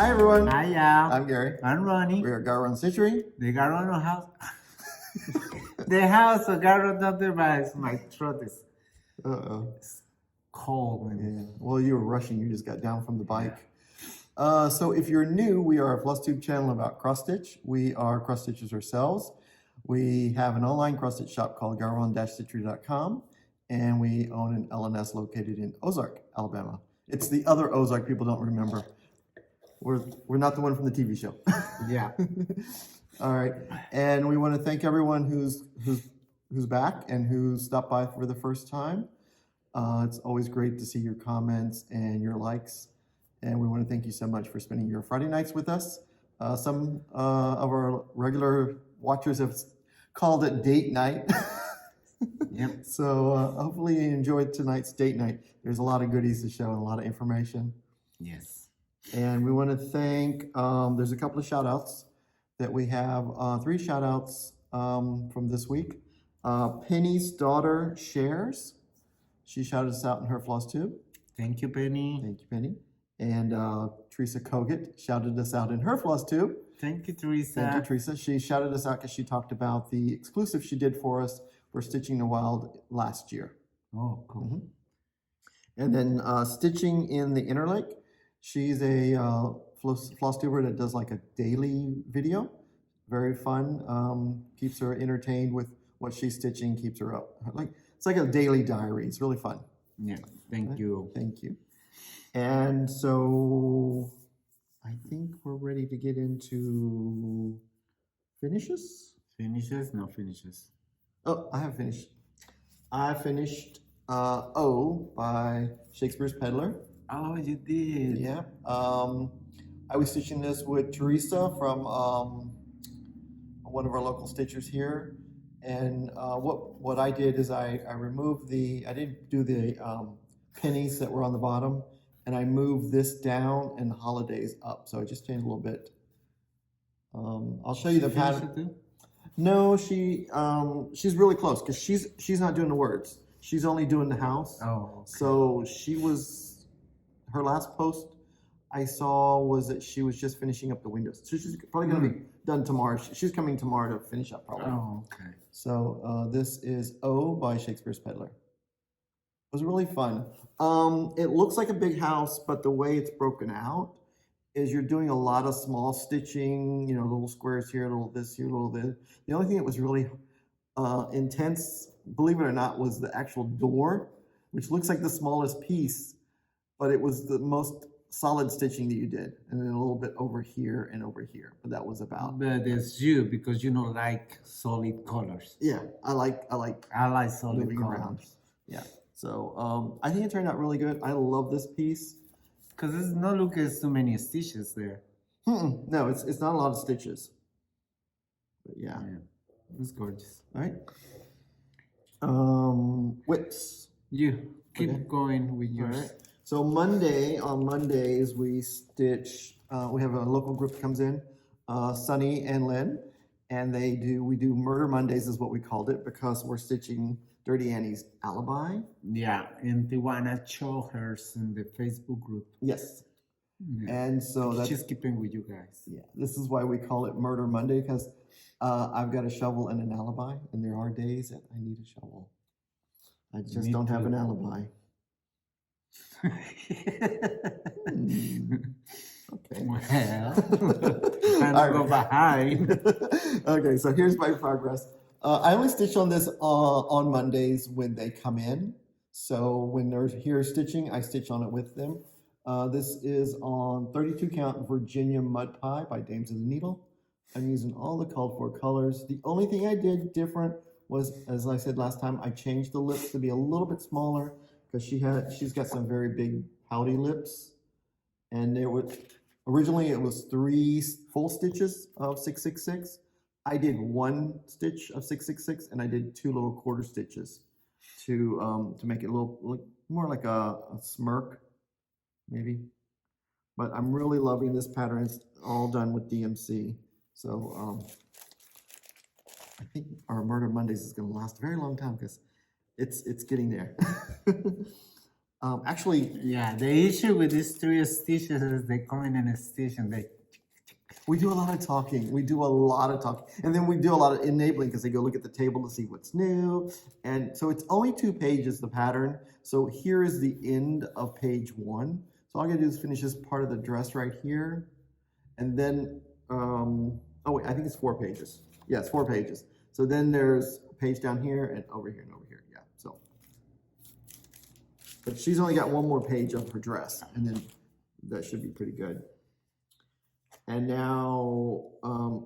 Hi everyone. Hi, y'all. I'm Gary. I'm Ronnie. We are GaRon Stitchery. The GaRon house. The house of GaRon device. My throat is cold. Yeah. Well, you were rushing. You just got down from the bike. So if you're new, we are a Flosstube channel about cross stitch. We are cross stitchers ourselves. We have an online cross stitch shop called GaRon-Stitchery.com, and we own an LNS located in Ozark, Alabama. It's the other Ozark people don't remember. We're not the one from the TV show. Yeah. All right, and we want to thank everyone who's back and who stopped by for the first time. It's always great to see your comments and your likes, and we want to thank you so much for spending your Friday nights with us. Some of our regular watchers have called it date night. Yep. So hopefully you enjoyed tonight's date night. There's a lot of goodies to show and a lot of information. Yes. And we want to thank, there's a couple of shout outs that we have, 3 shout outs from this week. Penny's daughter shares. She shouted us out in her Flosstube. Thank you, Penny. Thank you, Penny. And Teresa Kogut shouted us out in her Flosstube. Thank you, Teresa. Thank you, Teresa. She shouted us out because she talked about the exclusive she did for us for Stitching the Wild last year. Oh, cool. Mm-hmm. And then Stitching in the Interlake. She's a Flosstuber that does like a daily video. Very fun. Keeps her entertained with what she's stitching. Keeps her up. It's like a daily diary. It's really fun. Yeah. Thank you. Thank you. And so I think we're ready to get into finishes. Finishes? No finishes. Oh, I have finished. I finished O by Shakespeare's Peddler. Oh, you did. Yeah. I was stitching this with Teresa from one of our local stitchers here. And what I did is I removed I didn't do the pennies that were on the bottom, and I moved this down and the holidays up. So I just changed a little bit. I'll show you the pattern. No, she's really close because she's not doing the words. She's only doing the house. Oh, okay. So her last post I saw was that she was just finishing up the windows. So she's probably going to be done tomorrow. She's coming tomorrow to finish up probably. Oh, okay. So this is O by Shakespeare's Peddler. It was really fun. It looks like a big house, but the way it's broken out is you're doing a lot of small stitching, little squares here, little this here, little this. The only thing that was really intense, believe it or not, was the actual door, which looks like the smallest piece, but it was the most solid stitching that you did, and then a little bit over here and over here. But that was about. But it's you because you don't like solid colors. Yeah, I like solid moving colors. around. Yeah, so I think it turned out really good. I love this piece. Because it's not looking as too many stitches there. No, it's not a lot of stitches. But yeah. It's gorgeous. All right. Whips. You keep going with yours. All right. So on Mondays we stitch. We have a local group that comes in, Sunny and Lynn, and we do Murder Mondays is what we called it because we're stitching Dirty Annie's Alibi. Yeah, and they wanna show hers in the Facebook group. Yes. Yeah. And so that's just keeping with you guys. Yeah, this is why we call it Murder Monday because I've got a shovel and an alibi, and there are days that I need a shovel. I just don't have an alibi. Okay. Well, I'm go behind. Okay, so here's my progress. I only stitch on this on Mondays when they come in. So when they're here stitching, I stitch on it with them. This is on 32 count Virginia Mud Pie by Dames of the Needle. I'm using all the called for colors. The only thing I did different was, as I said last time, I changed the lips to be a little bit smaller because she's got some very big pouty lips. And originally it was 3 full stitches of 666. I did 1 stitch of 666 and I did 2 little quarter stitches to make it a little more like a smirk, maybe. But I'm really loving this pattern. It's all done with DMC. So I think our Murder Mondays is going to last a very long time because it's getting there. Actually, Yeah, the issue with these 3 stitches is they come in a stitch and they. we do a lot of talking. We do a lot of talking. And then we do a lot of enabling because they go look at the table to see what's new. And so it's only 2 pages, the pattern. So here is the end of page 1. So all I gotta do is finish this part of the dress right here. And then, oh wait, I think it's 4 pages. Yeah, it's 4 pages. So then there's a page down here and over here and over here. Yeah, so. But she's only got 1 more page of her dress, and then that should be pretty good. And now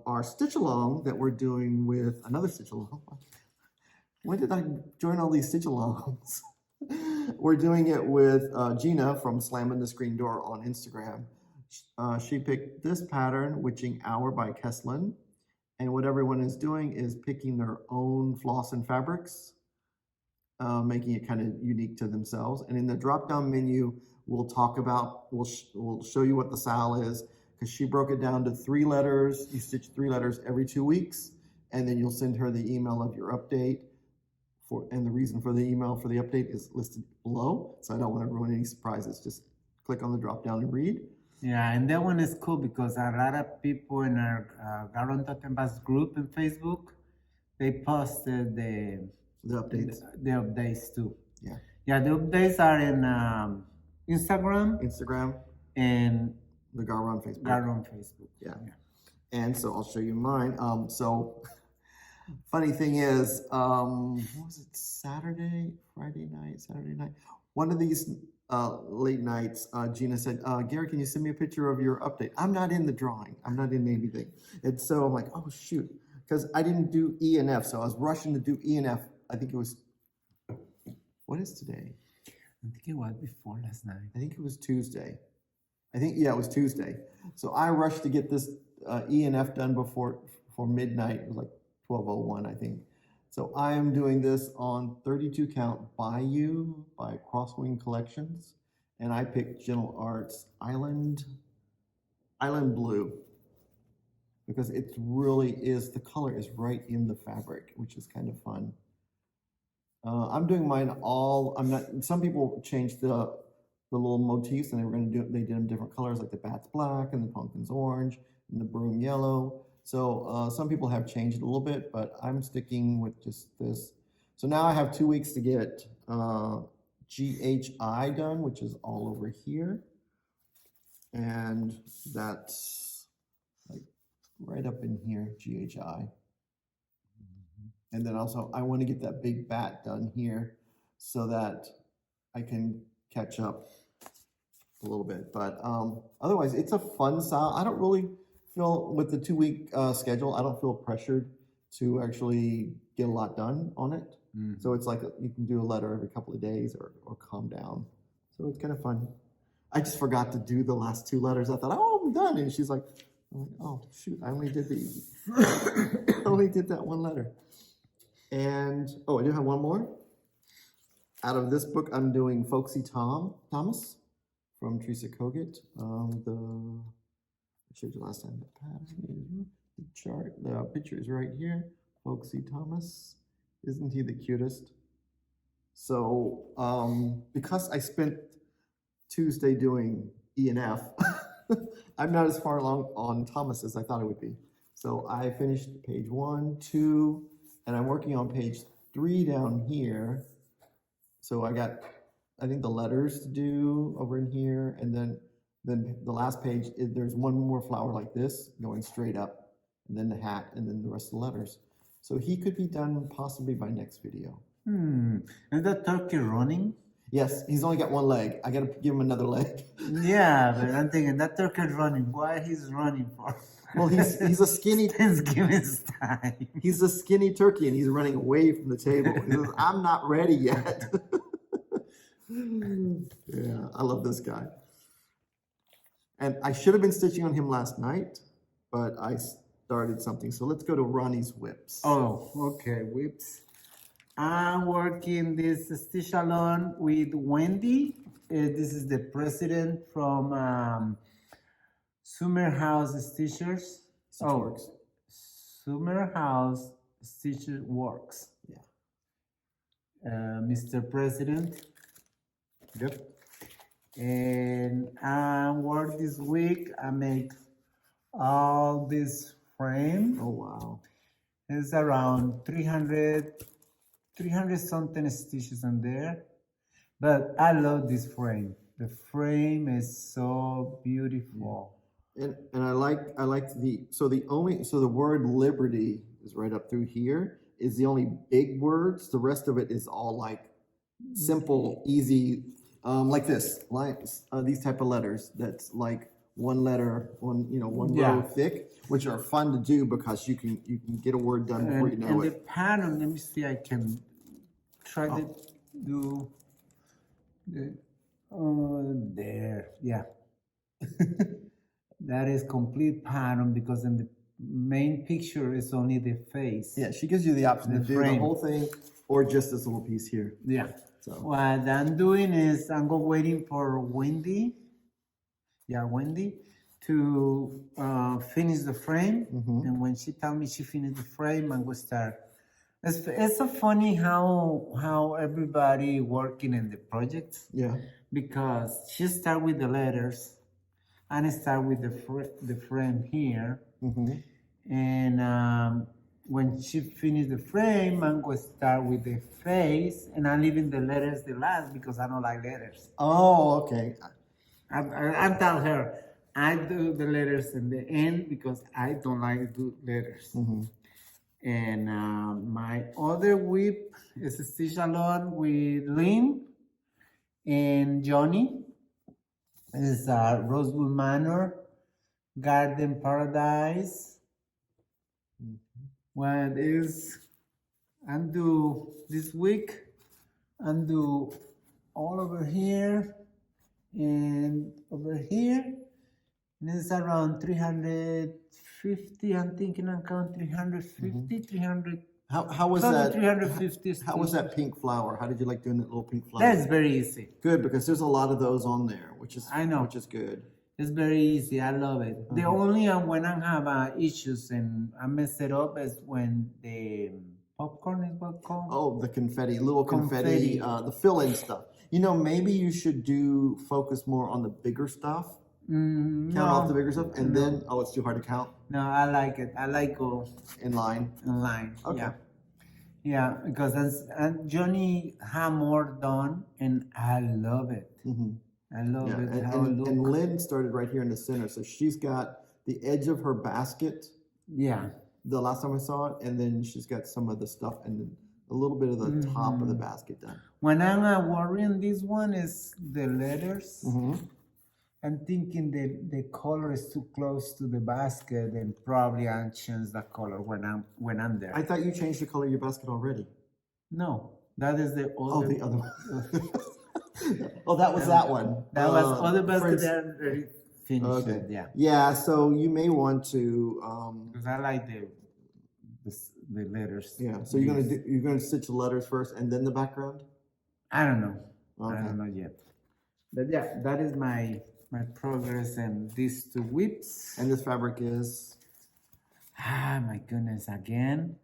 our stitch along that we're doing with another stitch along. When did I join all these stitch alongs? We're doing it with Jeanna from Slamming the Screen Door on Instagram. She picked this pattern, Witching Hour by Kesslin. And what everyone is doing is picking their own floss and fabrics, making it kind of unique to themselves. And in the drop-down menu, we'll talk about, we'll show you what the SAL is, because she broke it down to 3 letters. You stitch 3 letters every 2 weeks, and then you'll send her the email of your update. And the reason for the email for the update is listed below, so I don't want to ruin any surprises. Just click on the drop-down and read. Yeah, and that one is cool because a lot of people in our GaRon group in Facebook, they posted the updates. The updates too. Yeah. Yeah, the updates are in Instagram and the GaRon Facebook. GaRon Facebook. Yeah. And so I'll show you mine. So funny thing is, what was it? Saturday night. One of these late nights, Jeanna said, Gary, can you send me a picture of your update? I'm not in the drawing. I'm not in anything. And so I'm like, oh shoot, because I didn't do E and F. So I was rushing to do E and F. I think it was, what is today? I think it was before last night. I think it was Tuesday. It was Tuesday. So I rushed to get this E and F done before midnight. It was like 12:01, I think. So I am doing this on 32 count by Crosswing Collections, and I picked Gentle Arts Island Blue because it really is, the color is right in the fabric, which is kind of fun. I'm doing mine some people changed the little motifs and they did them different colors, like the bat's black and the pumpkin's orange and the broom yellow. So some people have changed it a little bit, but I'm sticking with just this. So now I have 2 weeks to get GHI done, which is all over here. And that's like right up in here, GHI. And then also I want to get that big bat done here so that I can catch up a little bit. But otherwise, it's a fun style. I don't really feel, with the 2 week schedule, I don't feel pressured to actually get a lot done on it. Mm-hmm. So it's like you can do a letter every couple of days or calm down. So it's kind of fun. I just forgot to do the last 2 letters. I thought, oh, I'm done. And she's like, oh, shoot, I only did that 1 letter. And, oh, I do have 1 more. Out of this book, I'm doing Folksy Thomas from Teresa Kogut. I showed you last time, the pattern, the chart, the picture is right here. Folksy Thomas, isn't he the cutest? So because I spent Tuesday doing E and F, I'm not as far along on Thomas as I thought I would be. So I finished page 1, 2, and I'm working on page 3 down here. So I got, I think, the letters to do over in here, and then the last page, there's 1 more flower like this going straight up, and then the hat, and then the rest of the letters. So he could be done possibly by next video. Is that turkey running? Yes, he's only got 1 leg. I gotta give him another leg. Yeah, but I'm thinking that turkey running. Why he's running for? Well, he's a skinny Thanksgiving time. He's a skinny turkey, and he's running away from the table. He says, "I'm not ready yet." Yeah, I love this guy. And I should have been stitching on him last night, but I started something. So let's go to Ronnie's whips. Oh, okay, whips. I'm working this stitch along with Wendy. This is the president from Summer House Stitchers. Works. Summer House Stitcher Works. Yeah. Mr. President. Yep. And I work this week. I make all this frame. Oh, wow. It's around 300 something stitches in there. But I love this frame. The frame is so beautiful. And I like the word liberty is right up through here is the only big words. The rest of it is all like simple, easy, like this, these type of letters. That's like one letter, one row thick, which are fun to do because you can get a word done before you know and it. the pattern, let me see, I can try to do the, there, yeah. That is complete pattern because in the main picture is only the face. Yeah, she gives you the option to do the whole thing or just this little piece here. Yeah. So what I'm doing is I'm waiting for Wendy. Yeah, Wendy to finish the frame. And when she tells me she finished the frame, I'm gonna start. It's so funny how everybody working in the project. yeah. Because she start with the letters, and I start with the frame here. And when she finished the frame, I'm going to start with the face, and I'm leaving the letters the last because I don't like letters. Oh, okay. I tell her, I do the letters in the end because I don't like to do letters. And my other whip is a stitch along with Lynn and Johnny. Is Rosewood Manor, Garden Paradise. What is undo this week? Undo all over here and over here. And it's around 350. I'm thinking I'm counting 350, 300. How was that? 350. How was that pink flower? How did you like doing that little pink flower? That's very easy. Good, because there's a lot of those on there, which is I know. which is good. It's very easy. I love it. The only when I have issues and I mess it up is when the popcorn is what called. Oh, the confetti, little confetti, the fill-in stuff. Maybe you should focus more on the bigger stuff. Count off the bigger stuff, and then it's too hard to count. No, I like it. I like go in line. In line. Okay. Yeah, because and Johnny had more done, and I love it. I love it. And Lynn started right here in the center, so she's got the edge of her basket. Yeah. The last time I saw it, and then she's got some of the stuff and then a little bit of the top of the basket done. When I'm worrying, this one is the letters. I'm thinking that the color is too close to the basket, and probably I'll change the color when I'm there. I thought you changed the color of your basket already. No, that is the other. Oh, the other one. Oh, that was that one. That was other basket that already finished. Okay. It, yeah. Yeah, so you may want to. Because I like the letters. Yeah. So you're gonna stitch the letters first and then the background. I don't know. Okay. I don't know yet. But yeah, that is my progress and these two whips. And this fabric is. Ah, my goodness! Again.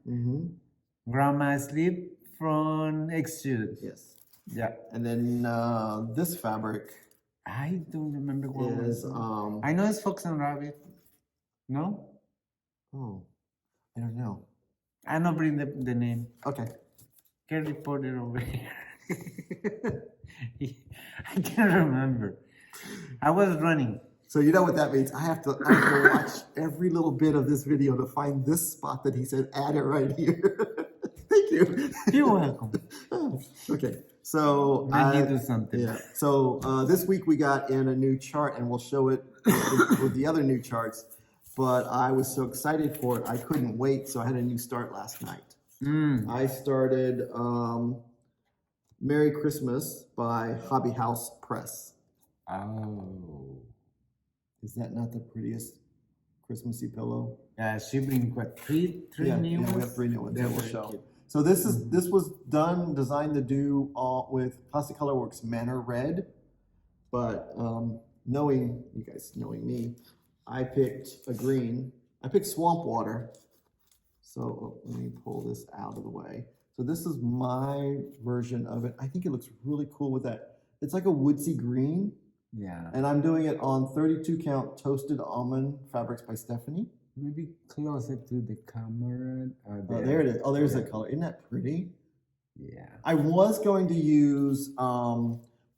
Grandma sleep from Exude. Yes. Yeah. And then this fabric. I don't remember what is. I know it's Fox and Rabbit. No. Oh, I don't know. I don't bring the name. Okay. Get reported over here. I can't remember. I was running. So you know what that means. I have to watch every little bit of this video to find this spot that he said, add it right here. Thank you. You're welcome. Okay. So I need to do something. Yeah. So this week we got in a new chart, and we'll show it with the other new charts. But I was so excited for it, I couldn't wait. So I had a new start last night. I started Merry Christmas by Hobby House Press. Oh. Is that not the prettiest Christmassy pillow? Yeah, she brings what, three new ones? We have 3 new ones. They're That we'll very show. cute. So this was designed to do with Plastic Color Works Manor Red, but knowing me, I picked a green. I picked Swamp Water. So let me pull this out of the way. So this is my version of it. I think it looks really cool with that. It's like a woodsy green, Yeah. And I'm doing it on 32 count toasted almond fabrics by Stephanie. Maybe closer to the camera. Oh, there it is. Oh, there's the color. Isn't that pretty? Yeah. I was going to use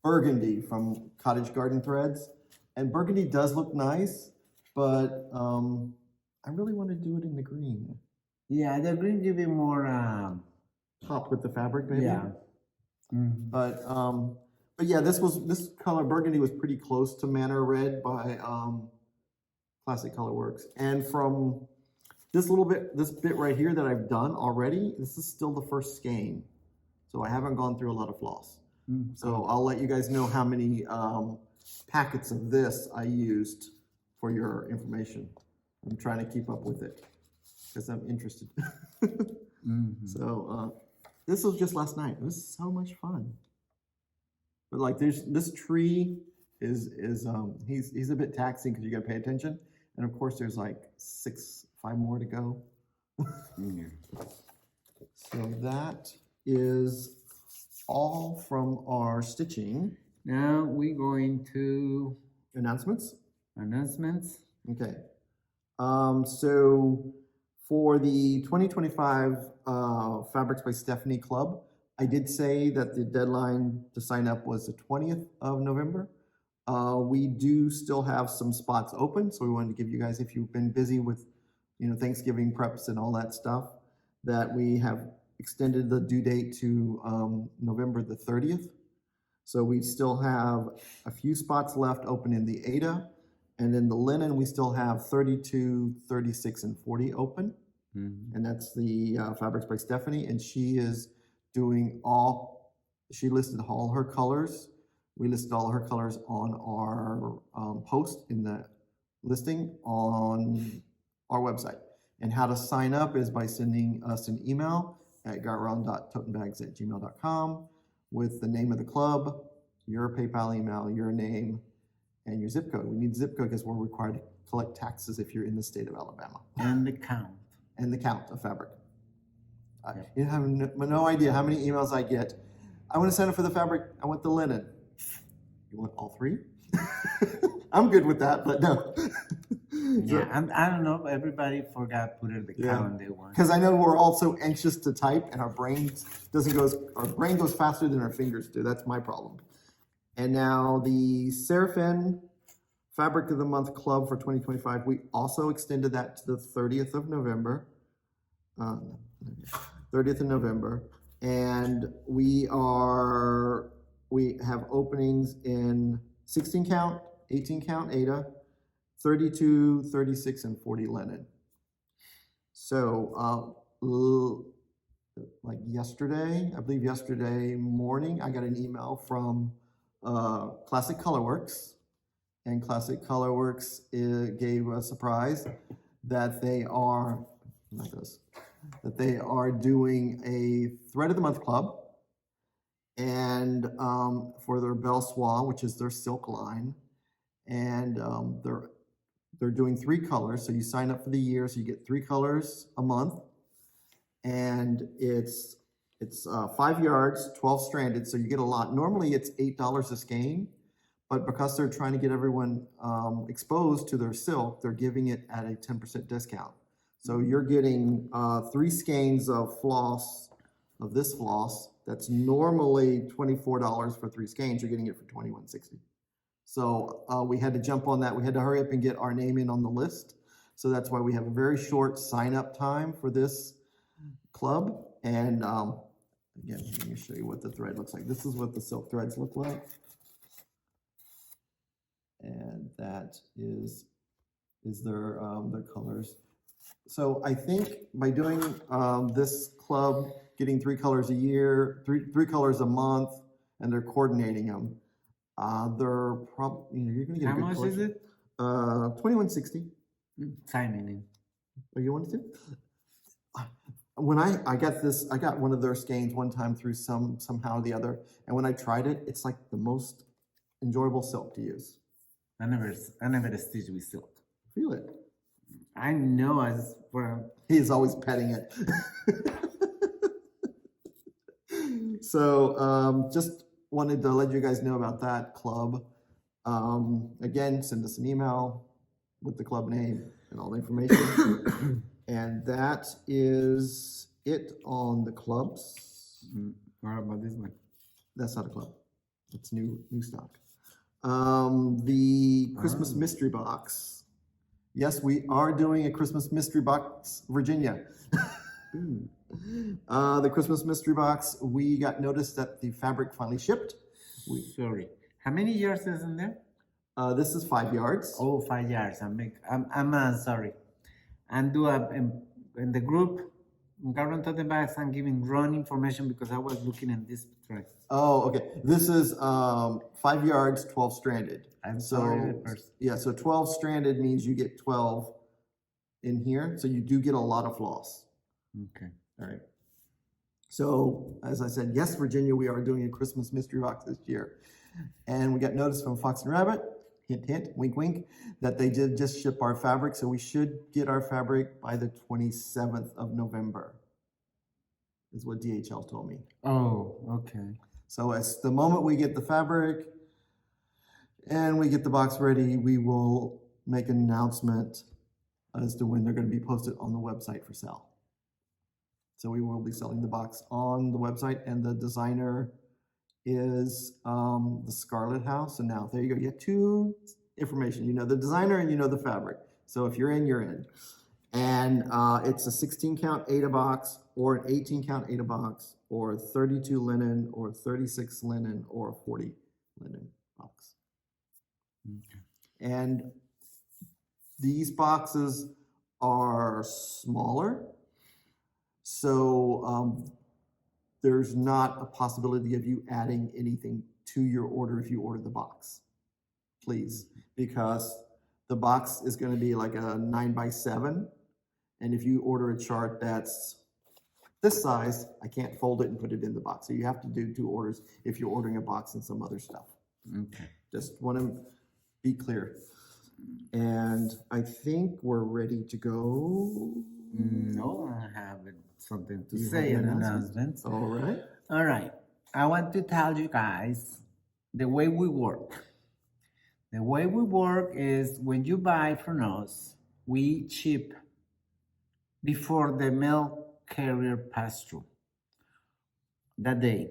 burgundy from Cottage Garden Threads, and burgundy does look nice, but I really want to do it in the green. Yeah, the green give it more Pop with the fabric, maybe. yeah. Mm-hmm. But yeah, this color burgundy was pretty close to Manor Red by Classic Colorworks, and from this bit right here that I've done already, this is still the first skein, so I haven't gone through a lot of floss. Mm-hmm. So I'll let you guys know how many packets of this I used for your information. I'm trying to keep up with it because I'm interested. Mm-hmm. So this was just last night. It was so much fun. But like this tree is he's a bit taxing because you got to pay attention, and of course there's like 5 more to go. So that is all from our stitching. Now we're going to Announcements. announcements. Okay. So for the 2025 Fabrics by Stephanie Club, I did say that the deadline to sign up was the 20th of November. We do still have some spots open, so we wanted to give you guys, if you've been busy with, Thanksgiving preps and all that stuff, that we have extended the due date to November the 30th. So we still have a few spots left open in the Ada, and in the linen we still have 32, 36, and 40 open. Mm-hmm. And that's the Fabrics by Stephanie, and she is doing she listed all her colors. We listed all her colors on our post in the listing on our website. And how to sign up is by sending us an email at garon.totenbags@gmail.com with the name of the club, your PayPal email, your name, and your zip code. We need zip code because we're required to collect taxes if you're in the state of Alabama. And the count. And the count of fabric. You have no idea how many emails I get. I want to sign up for the fabric. I want the linen. You want all 3? I'm good with that, but no. Yeah, I don't know. Everybody forgot to put the count they want. Because I know we're all so anxious to type, and our brain goes faster than our fingers do. That's my problem. And now the Seraphim Fabric of the Month Club for 2025, we also extended that to the 30th of November. 30th of November. And we have openings in 16 count, 18 count Ada, 32, 36, and 40 linen. So like yesterday, I believe yesterday morning, I got an email from Classic Colorworks. And Classic Colorworks gave a surprise that they are doing a Thread of the Month Club, and for their Belle Soie, which is their silk line, and they're doing 3 colors. So you sign up for the year, so you get 3 colors a month, and it's 5 yards, 12 stranded, so you get a lot. Normally it's $8 a skein. But because they're trying to get everyone exposed to their silk, they're giving it at a 10% discount. So you're getting 3 skeins of this floss. That's normally $24 for 3 skeins. You're getting it for $21.60. So we had to jump on that. We had to hurry up and get our name in on the list. So that's why we have a very short sign-up time for this club. And again, let me show you what the thread looks like. This is what the silk threads look like. And that is their colors. So I think by doing this club, getting 3 colors a year, three colors a month, and they're coordinating them, they're probably you're going to get How a good much collection. is it? $21.60. Signing in. Oh, you wanted to? When I got this, I got one of their skeins one time through somehow or the other, and when I tried it, it's like the most enjoyable silk to use. I never stitched with silk. Feel it. I know. He's always petting it. So just wanted to let you guys know about that club. Again, send us an email with the club name and all the information. And that is it on the clubs. What about this one? That's not a club. It's new stock. The Christmas mystery box. Yes, we are doing a Christmas mystery box, Virginia. The Christmas mystery box, we got notice that the fabric finally shipped. Sorry. How many yards is in there? This is 5 yards. Oh, 5 yards. I'm sorry. And in the group, GaRon tote bags, I'm giving wrong information because I was looking at this thread. Oh, okay. This is 5 yards, 12 stranded. I'm sorry. Yeah, so 12 stranded means you get 12 in here. So you do get a lot of floss. Okay. All right. So, as I said, yes, Virginia, we are doing a Christmas mystery box this year. And we got notice from Fox and Rabbit, hint, hint, wink, wink, that they did just ship our fabric. So we should get our fabric by the 27th of November, is what DHL told me. Oh, okay. So as the moment we get the fabric and we get the box ready, we will make an announcement as to when they're going to be posted on the website for sale. So we will be selling the box on the website, and the designer is the Scarlet House. And now there you go. You have two information. You know the designer and you know the fabric. So if you're in, you're in. And it's a 16 count 8 a box, or an 18 count 8 a box, or 32 linen, or 36 linen, or 40 linen box. Okay. And these boxes are smaller. So there's not a possibility of you adding anything to your order if you order the box, please, because the box is going to be like a 9x7, and if you order a chart that's this size, I can't fold it and put it in the box. So you have to do 2 orders if you're ordering a box and some other stuff. Okay. Just want to be clear. And I think we're ready to go. No, I have something to You say have in an announcements. All right. All right. I want to tell you guys the way we work. The way we work is when you buy from us, we ship before the mail carrier pass through that day.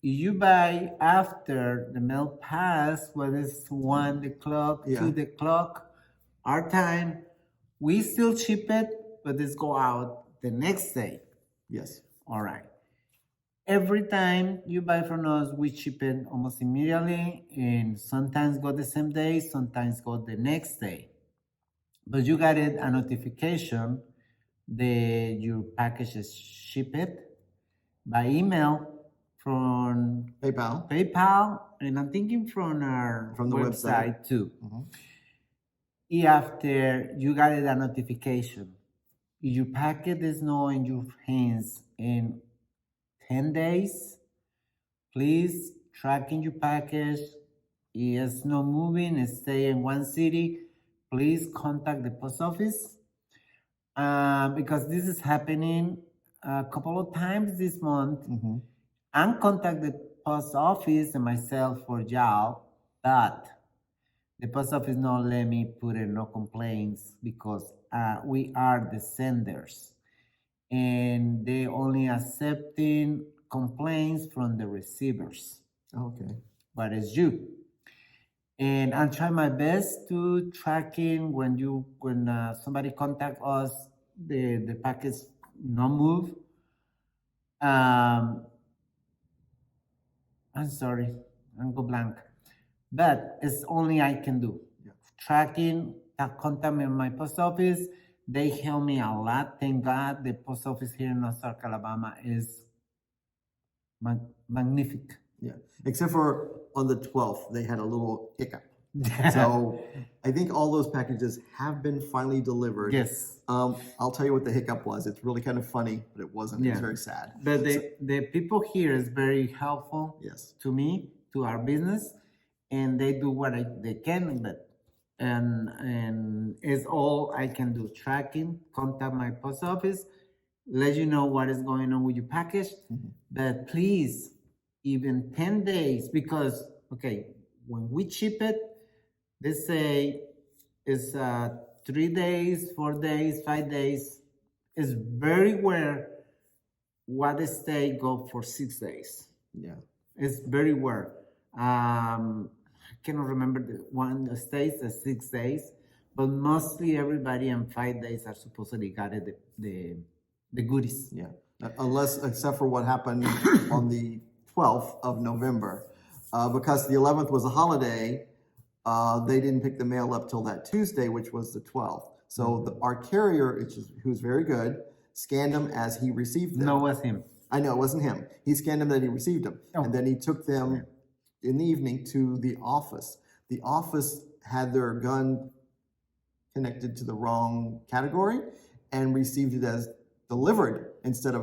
If you buy after the mail pass, whether it's 1 o'clock, 2 o'clock, our time, we still ship it, but it's go out the next day. Yes. All right. Every time you buy from us, we ship it almost immediately, and sometimes go the same day, sometimes go the next day. But you got a notification that your package is shipped by email from PayPal, and I'm thinking from the website too. Mm-hmm. After you got a notification, if your packet is not in your hands in 10 days, please tracking your package. It's not moving, it's stay in one city. Please contact the post office because this is happening a couple of times this month. Mm-hmm. And contact the post office and myself for y'all, but the post office not let me put in no complaints because we are the senders, and they only accepting complaints from the receivers. Okay. But it's you. And I'll try my best to tracking when somebody contact us, the packets not move. I'm sorry, I'm go blank. But it's only I can do. Yeah. Tracking, contact me in my post office. They help me a lot. Thank God the post office here in Ozark, Alabama is magnificent. Yeah, except for on the 12th, they had a little hiccup. So I think all those packages have been finally delivered. Yes. I'll tell you what the hiccup was. It's really kind of funny, but it wasn't. Yeah. It's very sad. But the people here is very helpful. Yes. To me, to our business, and they do what they can, but and it's all I can do. Tracking, contact my post office, let you know what is going on with your package. Mm-hmm. But please, even 10 days, because when we ship it, they say it's 3 days, 4 days, 5 days. It's very rare what they stay go for 6 days. Yeah. It's very rare. I cannot remember the one that stays at 6 days, but mostly everybody in 5 days are supposedly got it, the goodies. Yeah. Except for what happened on the 12th of November. Because the 11th was a holiday, they didn't pick the mail up till that Tuesday, which was the 12th. So our carrier, who's very good, scanned them as he received them. No, it was him. I know, it wasn't him. He scanned them that he received them. Oh. And then he took them in the evening to the office. The office had their gun connected to the wrong category and received it as delivered instead of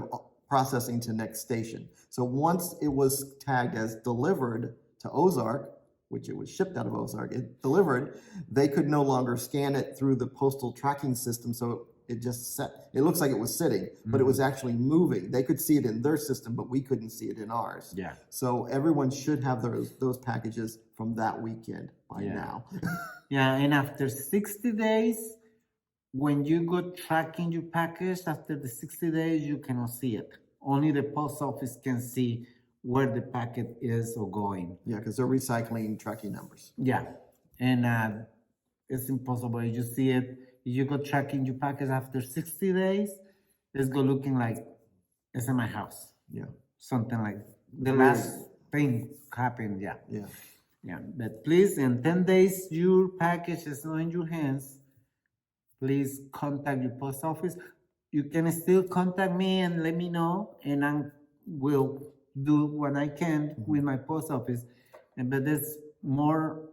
processing to next station. So once it was tagged as delivered to Ozark, which it was shipped out of Ozark, it delivered, they could no longer scan it through the postal tracking system. So it just set, it looks like it was sitting, but it was actually moving. They could see it in their system, but we couldn't see it in ours. Yeah. So everyone should have those packages from that weekend by now. Yeah, and after 60 days, when you go tracking your package, after the 60 days, you cannot see it. Only the post office can see where the packet is or going. Yeah, because they're recycling tracking numbers. Yeah, and it's impossible. You see it, you go tracking your package after 60 days, it's go looking like it's in my house. Yeah. Something like the last thing happened, yeah. Yeah. Yeah, but please, in 10 days, your package is not in your hands. Please contact your post office. You can still contact me and let me know, and I will do what I can with my post office. But it's more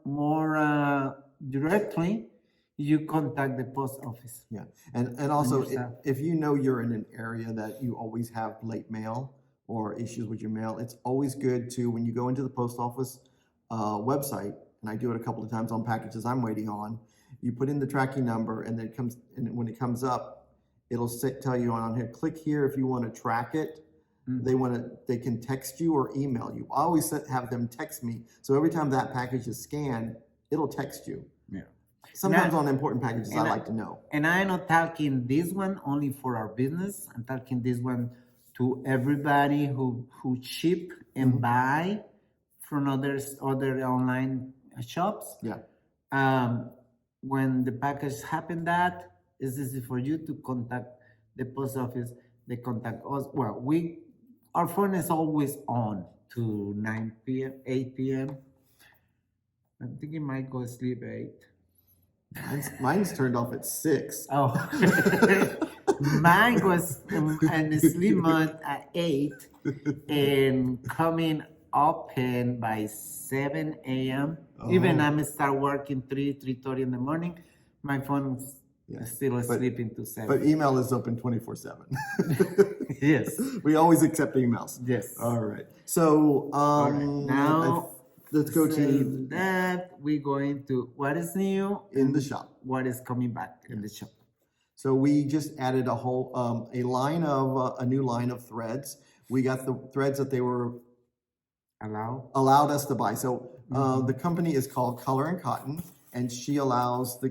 directly, you contact the post office. Yeah, and also if you know you're in an area that you always have late mail or issues with your mail, it's always good to, when you go into the post office website, and I do it a couple of times on packages I'm waiting on, you put in the tracking number, and then when it comes up, it'll tell you on here, click here if you want to track it. They can text you or email you. I always have them text me, so every time that package is scanned, it'll text you. Yeah. Sometimes on important packages, I like to know. And I'm not talking this one only for our business. I'm talking this one to everybody who ship and buy from other online shops. Yeah. When the package happened, that it's easy for you to contact the post office. They contact us. Well, our phone is always on to 9 p.m., 8 p.m. I think it might go sleep 8. Mine's turned off at 6. Oh, mine was in sleep mode at 8 and coming open by 7 a.m. Even I'm start working 3:30 in the morning. My phone's still sleeping to 7. But email is open 24/7. Yes. We always accept emails. Yes. All right. So now let's go to that. We're going to what is new in the shop. What is coming back in the shop. So we just added a new line of threads. We got the threads that they were allowed us to buy. So the company is called Color and Cotton, and she allows the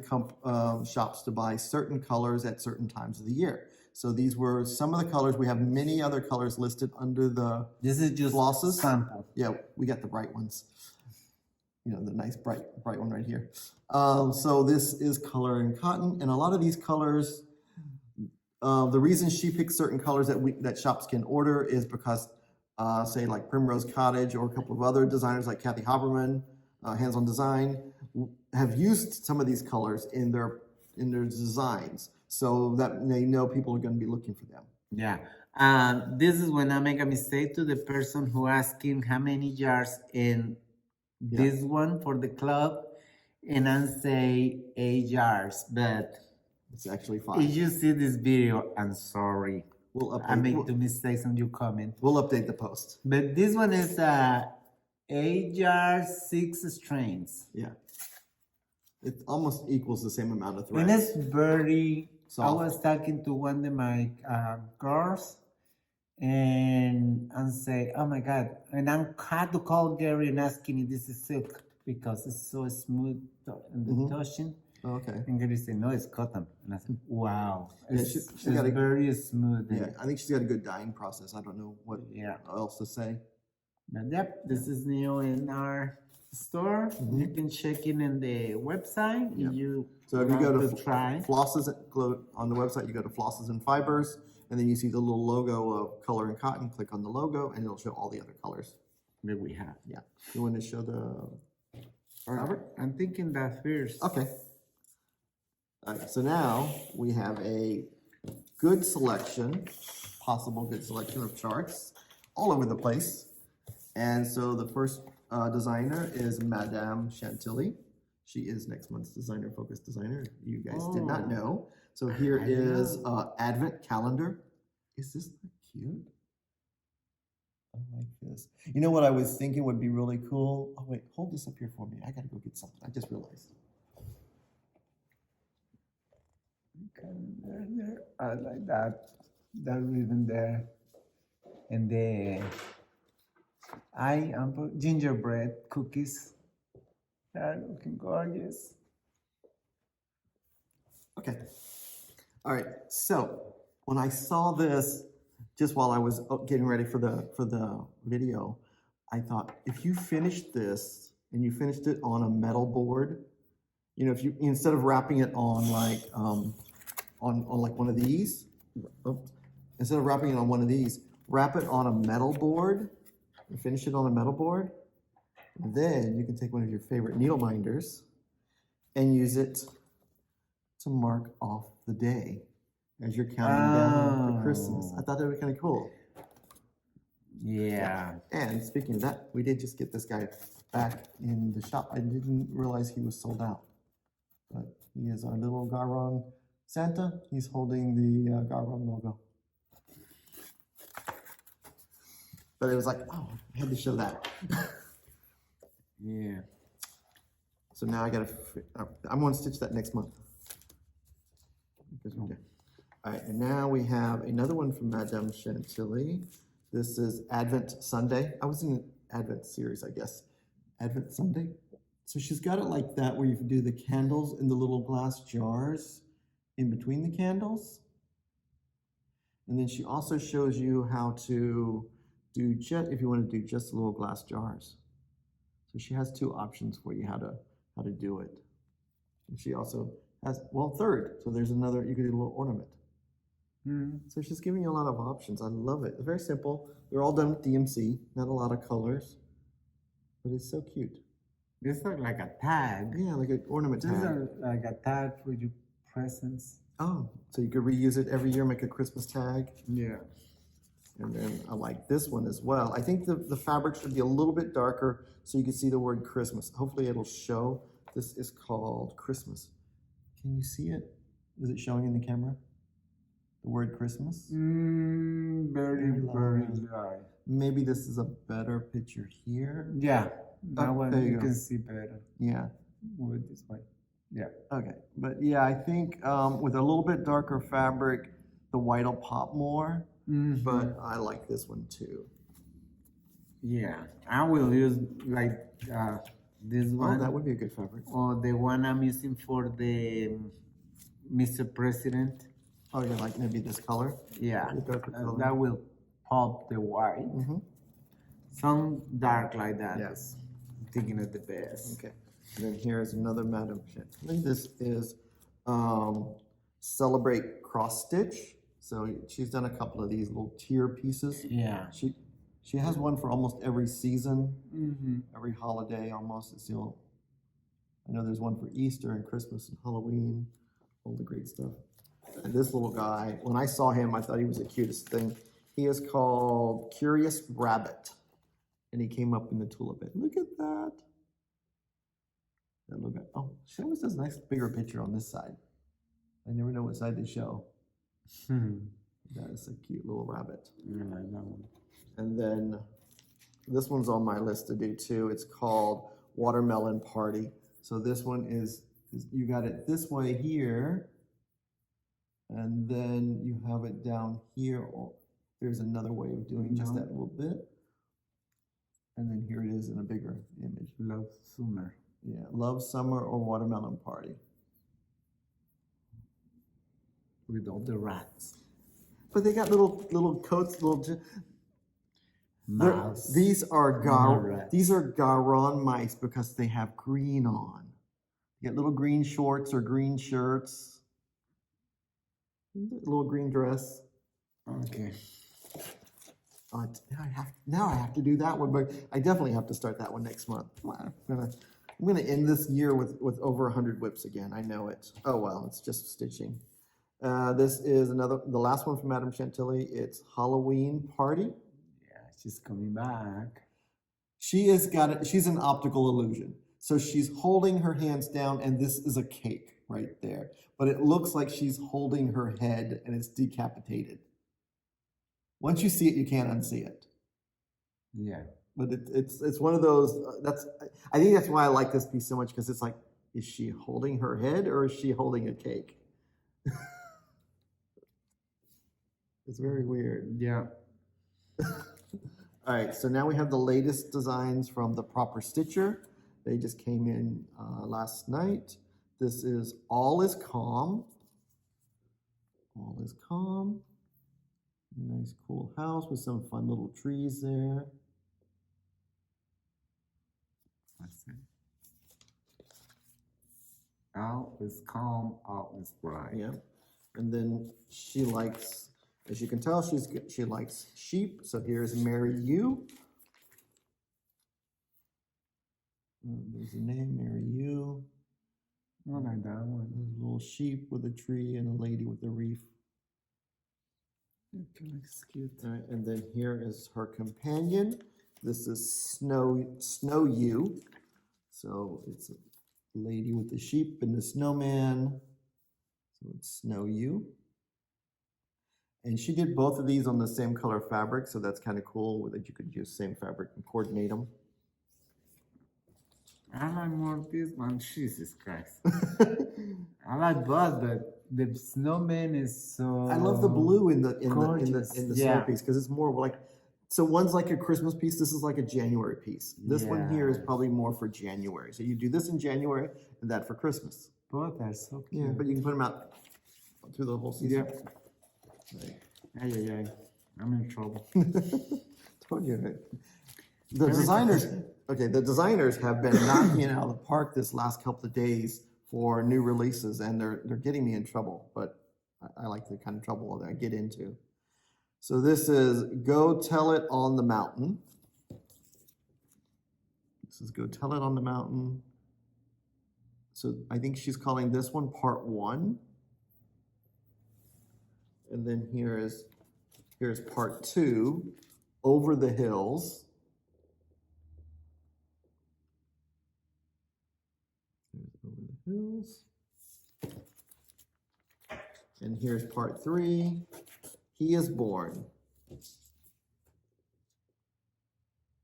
shops to buy certain colors at certain times of the year. So these were some of the colors. We have many other colors listed under the This is just flosses. sample. Yeah, we got the bright ones. You know, the nice bright one right here. So this is Color and Cotton, and a lot of these colors, the reason she picks certain colors that shops can order is because, say like Primrose Cottage or a couple of other designers like Kathy Haberman, Hands on Design, have used some of these colors in their designs, so that they know people are going to be looking for them. Yeah. This is when I make a mistake to the person who asking how many jars in this one for the club, and I say 8 jars, but it's actually 5. If you see this video, I'm sorry. I made 2 mistakes on your comment. We'll update the post. But this one is 8 jars, 6 strains. Yeah. It almost equals the same amount of thread. And it's very soft. I was talking to one of my girls, and say, oh my God. And I had to call Gary and asking if this is silk. because it's so smooth in the touching. Okay. And Gary said, no, it's cotton. And I said, wow. Yeah, It's, she's it's got a- very smooth. Yeah, I think she's got a good dyeing process. I don't know what else to say. But yep, this is new in our store. You can check in the website. Yep. You So if you go to try. Flosses on the website, you go to Flosses and Fibers, and then you see the little logo of Color and Cotton. Click on the logo, and it'll show all the other colors. That we have. Yeah. You want to show the fabric? I'm thinking that first. Okay. All right. So now we have a good selection, possible good selection of charts all over the place. And so the first designer is Madame Chantilly. She is next month's designer, focus designer. You guys did not know. So here is Advent calendar. Is this cute? I like this. You know what I was thinking would be really cool? Oh wait, hold this up here for me. I gotta go get something. I just realized. There. I like that ribbon there. And the gingerbread cookies. They're looking gorgeous. Okay. All right. So when I saw this, just while I was getting ready for the video, I thought if you finished this and you finished it on a metal board, you know, if you instead of wrapping it on like on like one of these, instead of wrapping it on one of these, wrap it on a metal board and finish it on a metal board. Then you can take one of your favorite needle minders and use it to mark off the day as you're counting down for Christmas. I thought that would be kind of cool. Yeah. And speaking of that, we did just get this guy back in the shop. I didn't realize he was sold out. But he is our little GaRon Santa. He's holding the GaRon logo. But it was like, oh, I had to show that. Yeah. So now I gotta, I'm gonna stitch that next month. All right, and now we have another one from Madame Chantilly. This is Advent Sunday. I was in an Advent series, I guess. Advent Sunday. So she's got it like that, where you can do the candles in the little glass jars in between the candles. And then she also shows you how to do if you want to do just little glass jars. So she has two options for you how to do it. And she also has, well, third. So there's another, you could do a little ornament. So she's giving you a lot of options. I love it. They're very simple. They're all done with DMC, not a lot of colors, but it's so cute. This looks like a tag. Yeah, like an ornament This tag. is like a tag for your presents. Oh, so you could reuse it every year, make a Christmas tag. Yeah. And then I like this one as well. I think the fabric should be a little bit darker so you can see the word Christmas. Hopefully it'll show. This is called Christmas. Can you see it? Is it showing in the camera? The word Christmas? Very light. Maybe this is a better picture here. Yeah, that one there you you go. can see better Yeah. with this way. Yeah. Okay. But yeah, I think with a little bit darker fabric, the white will pop more. But I like this one too. Yeah, I will use like this Oh, one that would be a good fabric. or the one I'm using for the Mr. President. Oh, yeah, like maybe this color. Yeah, The darker color. that will pop the white. Some dark like that. Yes. I'm thinking of the best. Okay. And then here's another Madame Chantilly. This is Celebrate Cross Stitch. So she's done a couple of these little tier pieces. Yeah. She has one for almost every season, every holiday almost. I know there's one for Easter and Christmas and Halloween, all the great stuff. And this little guy, when I saw him, I thought he was the cutest thing. He is called Curious Rabbit, and he came up in the tulip bed. Look at that. That little guy. Oh, she always does a nice bigger picture on this side. I never know what side to show. That is a cute little rabbit. I like that one. And then this one's on my list to do too. It's called Watermelon Party. So this one is you got it this way here, and then you have it down here. Oh, there's another way of doing just that little bit. And then here it is in a bigger image. Love Summer. Yeah, Love Summer or Watermelon Party. With all the rats. But they got little coats, Mouse. these are Rats. GaRon mice because they have green on. You get little green shorts or green shirts. Little green dress. Okay. Now I have to do that one, but I definitely have to start that one next month. I'm gonna end this year with over 100 whips again. I know it. Oh well, it's just stitching. This is the last one from Madame Chantilly. It's Halloween Party. Yeah, she's coming back. She's an optical illusion. So she's holding her hands down, and this is a cake right there. But it looks like she's holding her head, and it's decapitated. Once you see it, you can't unsee it. Yeah. But it's one of those. I think that's why I like this piece so much, because it's like, is she holding her head or is she holding a cake? It's very weird. Yeah. All right, so now we have the latest designs from the Proper Stitcher. They just came in last night. This is All is Calm. All is Calm. Nice cool house with some fun little trees there. Let's see. All is calm, all is bright. Yeah, and then she likes, as you can tell, she likes sheep. So here's Marry You. There's a name, Marry You. I like that one. There's a little sheep with a tree and a lady with a wreath. It looks cute. All right, and then here is her companion. This is Snow You. So it's a lady with the sheep and the snowman. So it's Snow You. And she did both of these on the same color fabric, so that's kind of cool that you could use same fabric and coordinate them. I like more this one. Jesus Christ. I like both, but the snowman is so. I love the blue in the gorgeous. snow piece, because it's more like, so one's like a Christmas piece, this is like a January piece. This one here is probably more for January. So you do this in January and that for Christmas. Both are so cute. Yeah, but you can put them out through the whole season. Yeah. Right. I'm in trouble. Told you, right? The designers have been knocking it out of the park this last couple of days for new releases, and they're getting me in trouble, but I like the kind of trouble that I get into. So this is Go Tell It on the Mountain. This is Go Tell It on the Mountain. So I think she's calling this one part 1. And then here's part 2, Over the Hills. Over the Hills. And here's part 3, He is Born.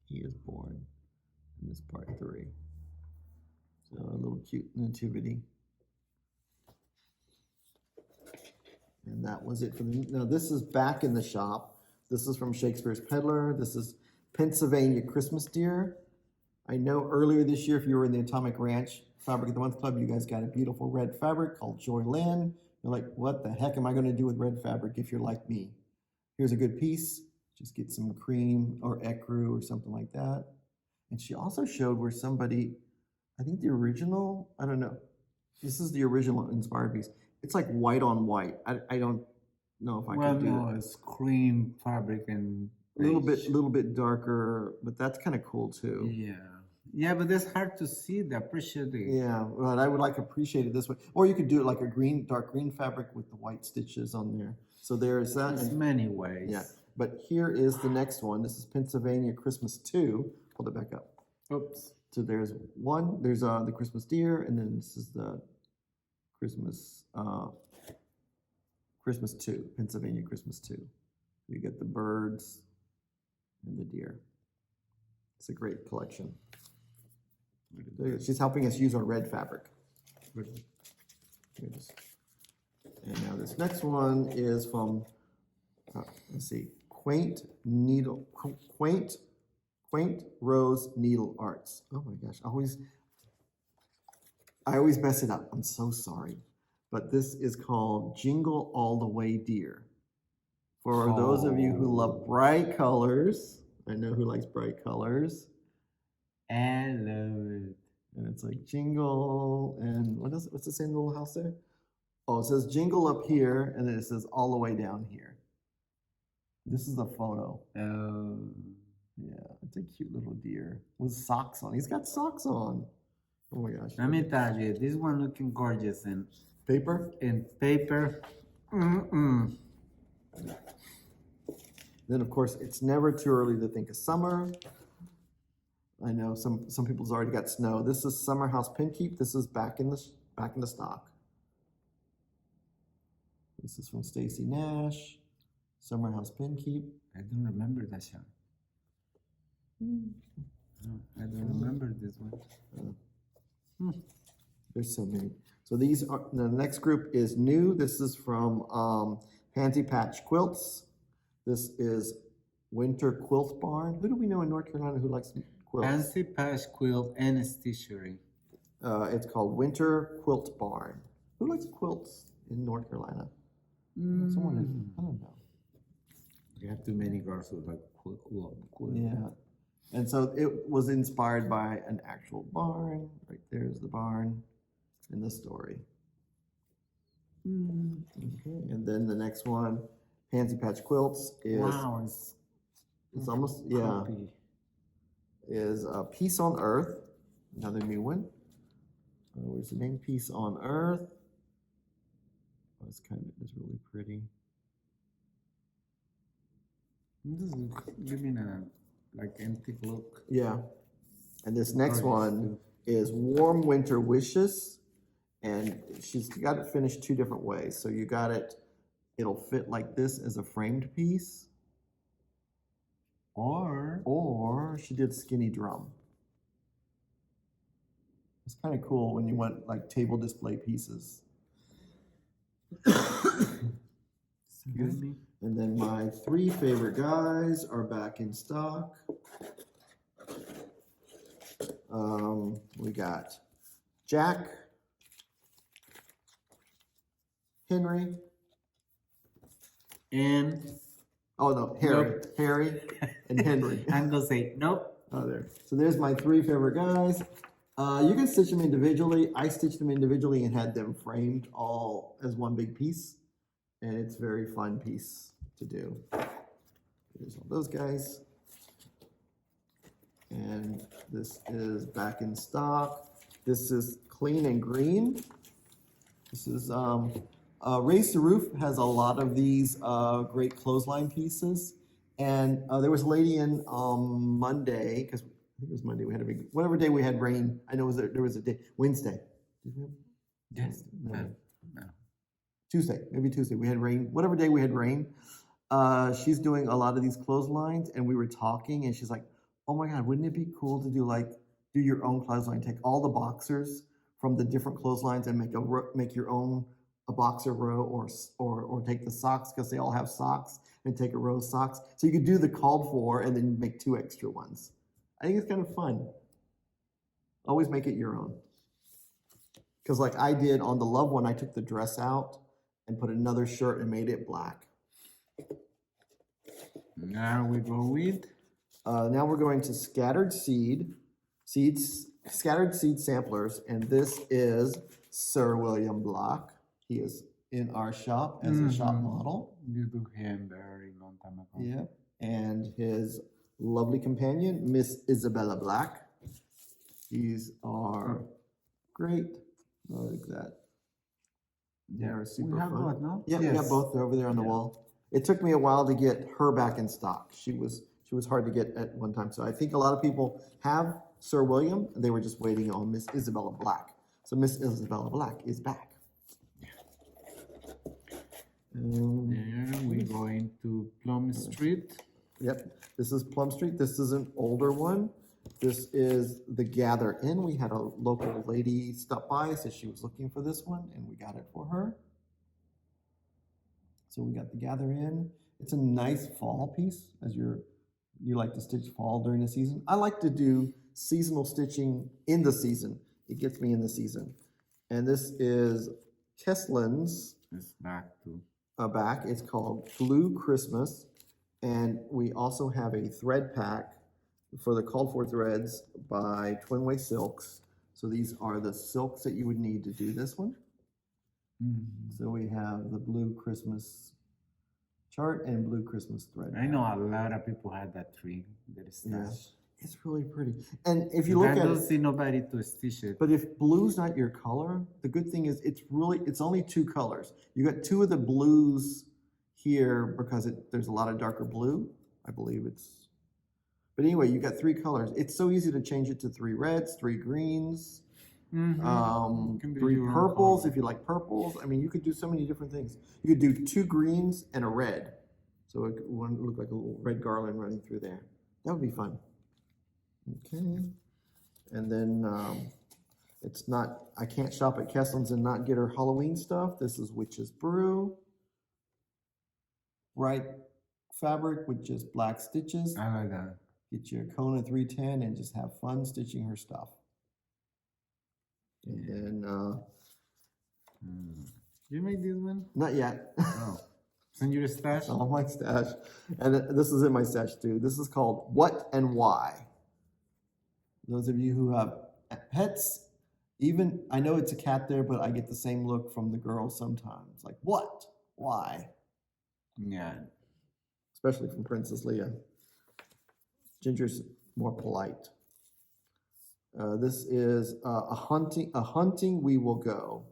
He is Born. And this part 3. So a little cute nativity. And that was it for the, now this is back in the shop. This is from Shakespeare's Peddler. This is Pennsylvania Christmas Deer. I know earlier this year, if you were in the Atomic Ranch Fabric of the Month Club, you guys got a beautiful red fabric called Joy Lynn. You're like, what the heck am I going to do with red fabric if you're like me? Here's a good piece. Just get some cream or ecru or something like that. And she also showed where somebody, I think the original, I don't know. This is the original inspired piece. It's like white on white. I don't know if I can do no, it's cream fabric and a little bit darker, but that's kind of cool too. Yeah, but that's hard to see. Appreciate it. Yeah, but I would like appreciate it this way, or you could do it like a dark green fabric with the white stitches on there. So there's that. There's many ways. Yeah, but here is the next one. This is Pennsylvania Christmas 2. Hold it back up. Oops. So there's one. There's the Christmas deer, and then this is the Christmas 2, Pennsylvania Christmas 2. You get the birds and the deer. It's a great collection. She's helping us use our red fabric. And now this next one is from, let's see, Quaint Quaint Rose Needle Arts. Oh my gosh, I always mess it up. I'm so sorry. But this is called Jingle All the Way Dear. For those of you who love bright colors, I know who likes bright colors. I love it. And it's like jingle, and what's it say in the little house there? Oh, it says jingle up here, and then it says all the way down here. This is the photo. Yeah, it's a cute little deer with socks on. He's got socks on. Oh my gosh. Let me tell you, this one looking gorgeous in Paper? paper. Then of course, it's never too early to think of summer. I know some people's already got snow. This is Summer House Pin Keep. This is back in the stock. This is from Stacy Nash. Summer House Pin Keep. I don't remember that show. I don't remember this one. There's so many. So these are, the next group is new. This is from Pansy Patch Quilts. This is Winter Quilt Barn. Who do we know in North Carolina who likes quilts? Pansy Patch Quilt and Stitchery. It's called Winter Quilt Barn. Who likes quilts in North Carolina? Someone, I don't know. You have too many girls who like quilt. Yeah. And so it was inspired by an actual barn. Right there's the barn in the story. Okay. And then the next one, Pansy Patch Quilts, is Wow, it's almost, yeah, creepy. is Peace on Earth, another new one. Where's the name? Peace on Earth. Oh, it's really pretty. This is giving a like antique look. Yeah. And this next Gorgeous, one too. is Warm Winter Wishes. And she's got it finished two different ways. So you got it, it'll fit like this as a framed piece. Or she did skinny drum. It's kind of cool when you want like table display pieces. Excuse me. And then my three favorite guys are back in stock. We got Jack, Henry, And Harry. Nope. Harry and Henry. I'm gonna say nope. Oh, there. So there's my three favorite guys. You can stitch them individually. I stitched them individually and had them framed all as one big piece. And it's a very fun piece to do. Here's all those guys. And this is back in stock. This is Clean and Green. This is Raise the Roof has a lot of these great clothesline pieces. And there was a lady in Monday, because I think it was Monday, we had a big, whatever day we had rain. I know there was a day, Wednesday. Did we have? Yes. No. No. Tuesday, maybe Tuesday, we had rain, whatever day we had rain. She's doing a lot of these clotheslines, and we were talking, and she's like, oh my God, wouldn't it be cool to do your own clothesline, take all the boxers from the different clotheslines and make your own a boxer row, or take the socks, because they all have socks, and take a row of socks. So you could do the called for and then make two extra ones. I think it's kind of fun. Always make it your own. Because like I did on the love one, I took the dress out and put another shirt and made it black. Now we go with Now we're going to Scattered Seed Samplers, and this is Sir William Block. He is in our shop as a shop model. You do him very long time ago. Yeah, and his lovely companion, Miss Isabella Black. These are great. Look at that. They're super We have fun. both, no? Yeah, we have both. They're over there on the wall. It took me a while to get her back in stock. She was hard to get at one time. So I think a lot of people have Sir William, and they were just waiting on Miss Isabella Black. So Miss Isabella Black is back. There we go into Plum Street. Yep, this is Plum Street. This is an older one. This is the Gather In. We had a local lady stop by, said she was looking for this one, and we got it for her. So we got the Gather In. It's a nice fall piece, as you're you like to stitch fall during the season. I like to do seasonal stitching in the season. It gets me in the season. And this is Kesslin's It's back to. back. It's called Blue Christmas. And we also have a thread pack for the called for threads by Twin Way Silks. So these are the silks that you would need to do this one. So we have the Blue Christmas chart and Blue Christmas thread. I know a lot of people had that tree that is Yeah, stashed. it's really pretty. And if you look I at don't it, see nobody to stitch it. but if blue's not your color, the good thing is it's only two colors. You got two of the blues here because there's a lot of darker blue. I believe it's, but anyway, you got three colors. It's so easy to change it to three reds, three greens, Can be three your own purples color. if you like purples. I mean, you could do so many different things. You could do two greens and a red. So it would look like a little red garland running through there. That would be fun. Okay. And then it's not, I can't shop at Kesslin's and not get her Halloween stuff. This is Witch's Brew. Bright fabric with just black stitches. I like that. Get your Kona 310 and just have fun stitching her stuff. And then, You made this one? not yet. Oh. It's in your stash? All my stash. And this is in my stash too. This is called What and Why. Those of you who have pets, even, I know it's a cat there, but I get the same look from the girls sometimes. Like, what? Why? Yeah. Especially from Princess Leia. Ginger's more polite. This is a hunting we will go.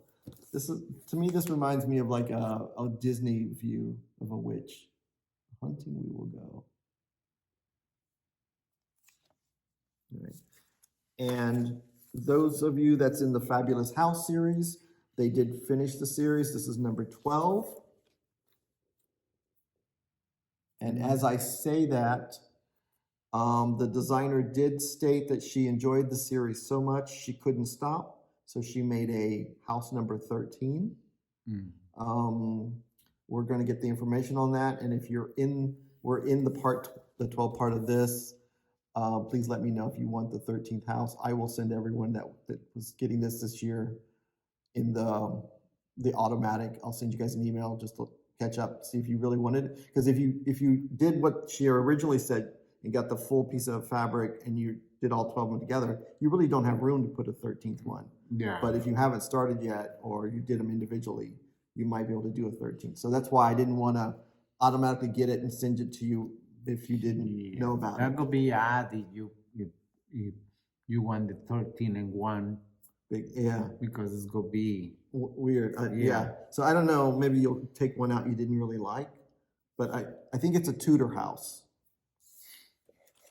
This is, to me, this reminds me of like a Disney view of a witch. Hunting we will go. All right. And those of you that's in the Fabulous House series, they did finish the series. This is number 12. And as I say that, the designer did state that she enjoyed the series so much she couldn't stop. So she made a house number 13. We're going to get the information on that. And if we're in the 12 part of this, please let me know if you want the 13th house. I will send everyone that was getting this year in the automatic. I'll send you guys an email just to catch up, see if you really wanted it. Because if you did what she originally said and got the full piece of fabric and you did all 12 of them together, you really don't have room to put a 13th one. Yeah. But if you haven't started yet or you did them individually, you might be able to do a 13th. So that's why I didn't want to automatically get it and send it to you if you didn't know about that it. could be odd if you want the 13 and 1 Yeah, because it's gonna be weird. Yeah. Yeah. So I don't know, maybe you'll take one out you didn't really like, but I think it's a Tudor house.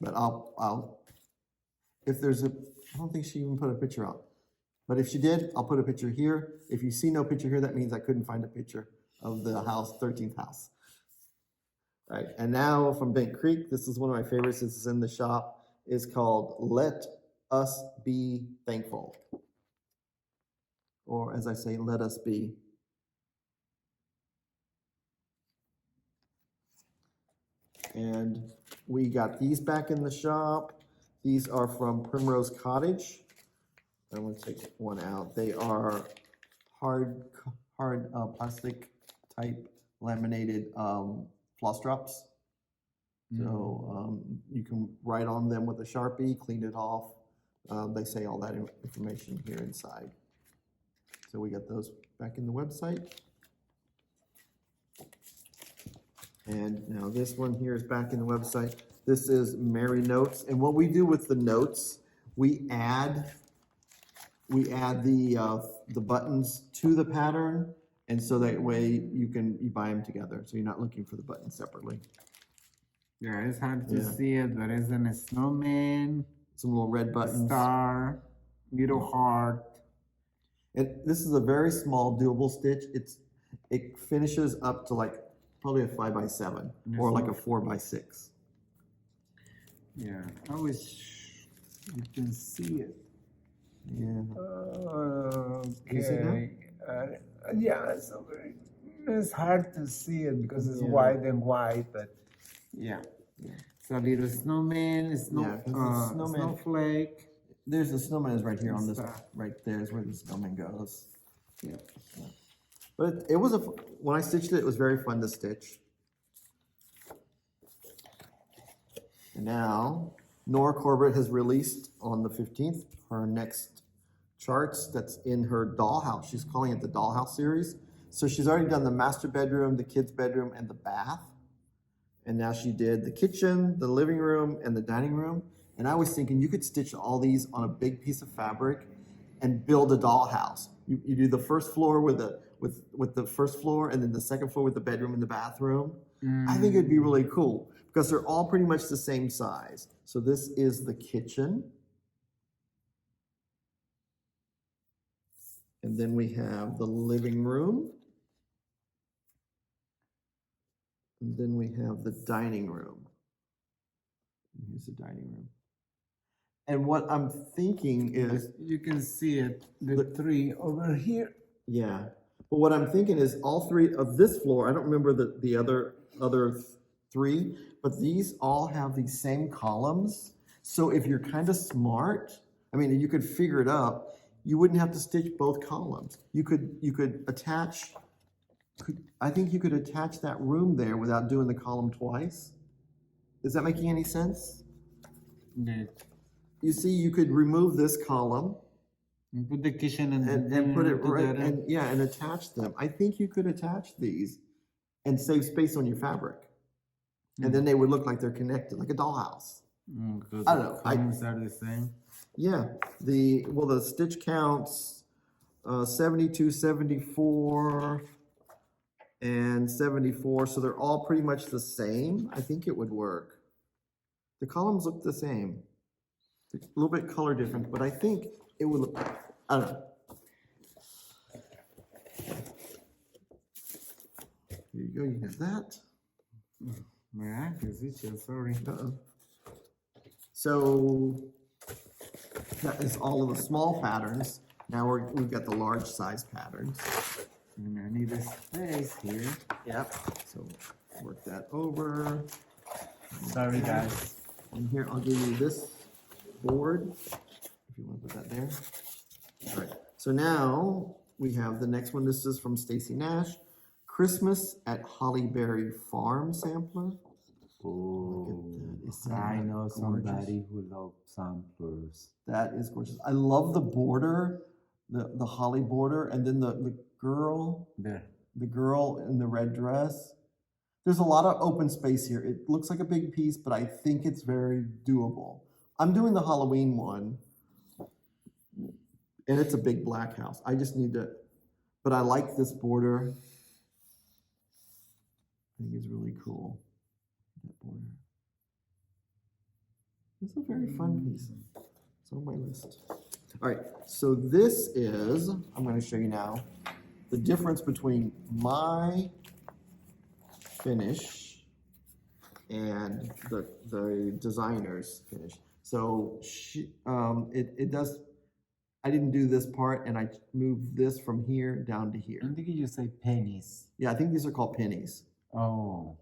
But I'll if there's I don't think she even put a picture out. But if she did, I'll put a picture here. If you see no picture here, that means I couldn't find a picture of the house, 13th house. All right, and now from Bent Creek, this is one of my favorites. This is in the shop. It's called Let Us Be Thankful. Or as I say, let us be. And we got these back in the shop. These are from Primrose Cottage. I'm going to take one out. They are hard plastic type laminated floss drops. So you can write on them with a Sharpie, clean it off. They say all that information here inside. So we got those back in the website. And now this one here is back in the website. This is Mary Notes. And what we do with the notes, we add the buttons to the pattern, and so that way you buy them together. So you're not looking for the buttons separately. Yeah, it's hard to Yeah. see it, but it's a snowman, Some little red a buttons. star, little heart. And this is a very small doable stitch. It finishes up to like probably a 5x7 or like a 4x6. Yeah, I wish you can see it. Yeah. Okay. you see that? Yeah, it's hard to see it because it's Yeah. white and white, but yeah. It's a little snowman, Yeah, 'cause the snowman- snowflake. There's the snowman is right here on this, Stuff. right there is where the snowman goes. Yeah. But it was when I stitched it, it was very fun to stitch. And now, Nora Corbett has released on the 15th her next charts that's in her dollhouse. She's calling it the dollhouse series. So she's already done the master bedroom, the kids' bedroom, and the bath. And now she did the kitchen, the living room, and the dining room. And I was thinking you could stitch all these on a big piece of fabric and build a dollhouse. You do the first floor with the first floor, and then the second floor with the bedroom and the bathroom. I think it'd be really cool because they're all pretty much the same size. So this is the kitchen. And then we have the living room. And then we have the dining room. And here's the dining room. And what I'm thinking is, You can see it, the three over here. yeah. But what I'm thinking is all three of this floor, I don't remember the other three, but these all have these same columns. So if you're kind of smart, I mean, you could figure it out. You wouldn't have to stitch both columns. You could attach, I think you could attach that room there without doing the column twice. Is that making any sense? Yeah. You see, you could remove this column And put the kitchen and put it right, together. and attach them. I think you could attach these and save space on your fabric. And then they would look like they're connected, like a dollhouse. Because I don't know, the columns are the same. Yeah, the stitch counts 72, 74, and 74, so they're all pretty much the same. I think it would work. The columns look the same. A little bit color different, but I think it would look, I don't know. Here you go, you have that. Yeah, sorry. Uh-oh. So that is all of the small patterns. Now we've got the large size patterns. And I need a space here. Yep. So work that over. Sorry, guys. And here, I'll give you this board, if you want to put that there. All right. So now we have the next one. This is from Stacy Nash. Christmas at Hollyberry Farm sampler. Oh, Isn't I that know gorgeous? somebody who loves samplers. That is gorgeous. I love the border, the holly border, and then the girl There. in the red dress. There's a lot of open space here. It looks like a big piece, but I think it's very doable. I'm doing the Halloween one, and it's a big black house. I just need to, but I like this border. I think it's really cool, that border. It's a very fun piece. It's on my list. All right, so this is, I'm going to show you now, the difference between my finish and the designer's finish. So it does, I didn't do this part, and I moved this from here down to here. I think you say pennies. Yeah, I think these are called pennies. Oh.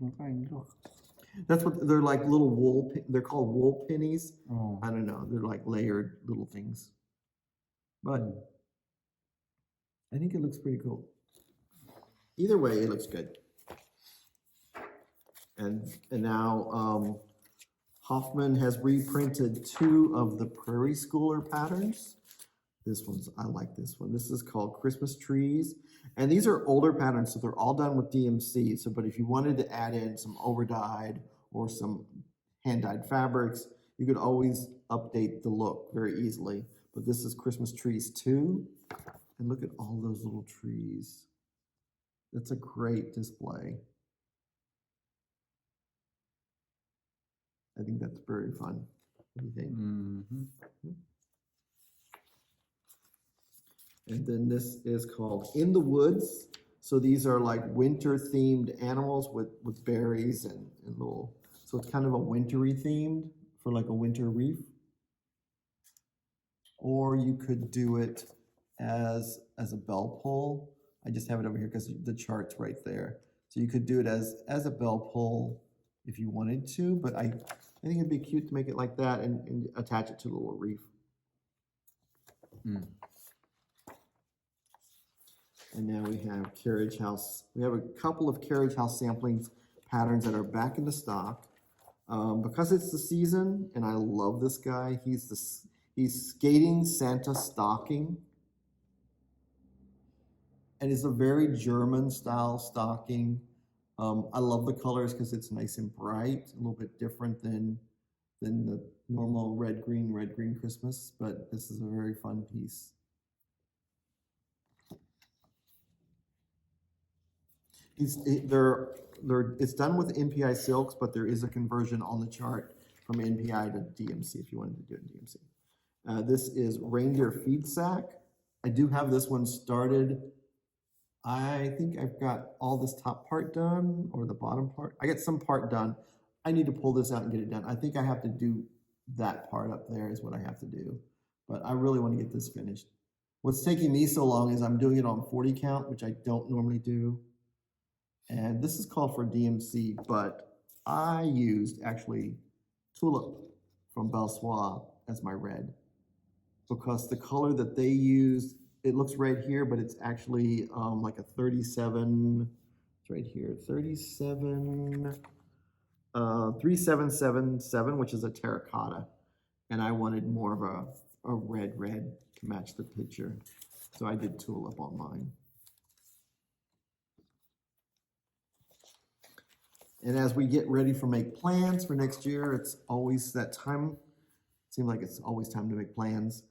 Look. That's what they're like, little wool. They're called wool pennies. Oh. I don't know. They're like layered little things. But I think it looks pretty cool. Either way, it looks good. And now Hoffman has reprinted 2 of the Prairie Schooler patterns. I like this one. This is called Christmas Trees. And these are older patterns, so they're all done with DMC. So, but if you wanted to add in some over-dyed or some hand-dyed fabrics, you could always update the look very easily. But this is Christmas Trees 2. And look at all those little trees. That's a great display. I think that's very fun. What do you think? Mm-hmm. And then this is called In the Woods. So these are like winter themed animals with berries and little, so it's kind of a wintry themed for like a winter wreath. Or you could do it as a bell pull. I just have it over here because the chart's right there. So you could do it as a bell pull if you wanted to, but I think it'd be cute to make it like that and attach it to the little reef. Mm. And now we have carriage house. We have a couple of carriage house samplings patterns that are back in the stock. Because it's the season, and I love this guy. He's skating Santa stocking. And it's a very German style stocking. I love the colors because it's nice and bright, a little bit different than the normal red, green Christmas, but this is a very fun piece. It's done with NPI silks, but there is a conversion on the chart from NPI to DMC if you wanted to do it in DMC. This is reindeer feed sack. I do have this one started. I think I've got all this top part done, or the bottom part. I get some part done. I need to pull this out and get it done. I think I have to do that part up there is what I have to do. But I really want to get this finished. What's taking me so long is I'm doing it on 40 count, which I don't normally do. And this is called for DMC, but I used actually Tulip from Belsoir as my red, because the color that they used, it looks red here, but it's actually like a 37, it's right here, 3777, which is a terracotta. And I wanted more of a red to match the picture. So I did Tulip on mine. And as we get ready for make plans for next year, it's always that time. It seems like it's always time to make plans.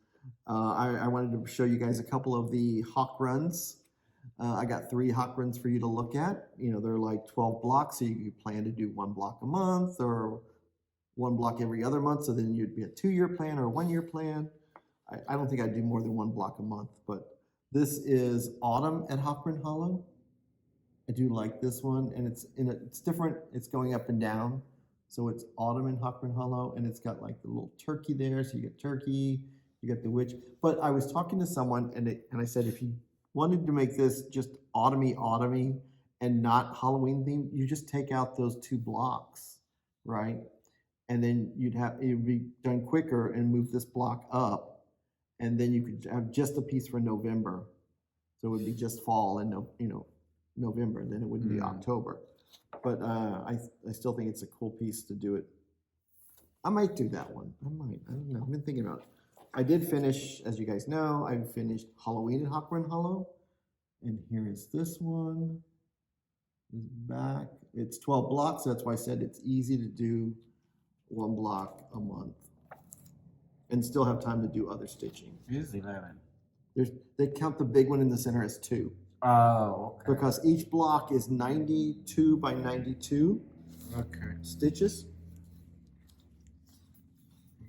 I wanted to show you guys a couple of the hawk runs. I got 3 hawk runs for you to look at. You know, they're like 12 blocks, so you plan to do 1 block a month or 1 block every other month. So then you'd be a 2-year plan or a 1-year plan. I don't think I'd do more than 1 block a month, but this is Autumn at Hawkran Hollow. I do like this one, and it's different. It's going up and down. So it's Autumn in Hawkran Hollow, and it's got like the little turkey there. So you get turkey, you get the witch. But I was talking to someone, and I said, if you wanted to make this just autumny, and not Halloween themed, you just take out those 2 blocks, right? And then it would be done quicker and move this block up, and then you could have just a piece for November. So it would be just fall and November, and then it wouldn't be October. But I still think it's a cool piece to do it. I might do that one. I don't know. I've been thinking about it. I did finish, as you guys know, I finished Halloween at Hawkran Hollow. And here is this one. It's back. It's 12 blocks. So that's why I said it's easy to do 1 block a month and still have time to do other stitching. Here's 11. They count the big one in the center as 2. Oh, okay. Because each block is 92 by 92 stitches.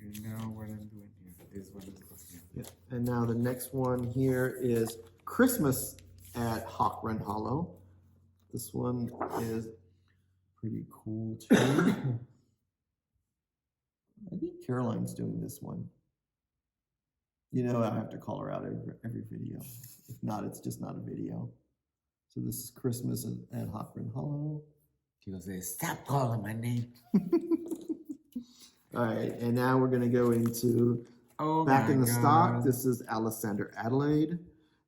You know what I'm doing here. This one goes here. Yeah. And now the next one here is Christmas at Hawkran Hollow. This one is pretty cool too. I think Caroline's doing this one. You know, I have to call her out every video. If not, it's just not a video. So this is Christmas at Hawkran Hollow. She goes, stop calling my name. All right, and now we're going to go into back in the stock. This is Alexander Adelaide.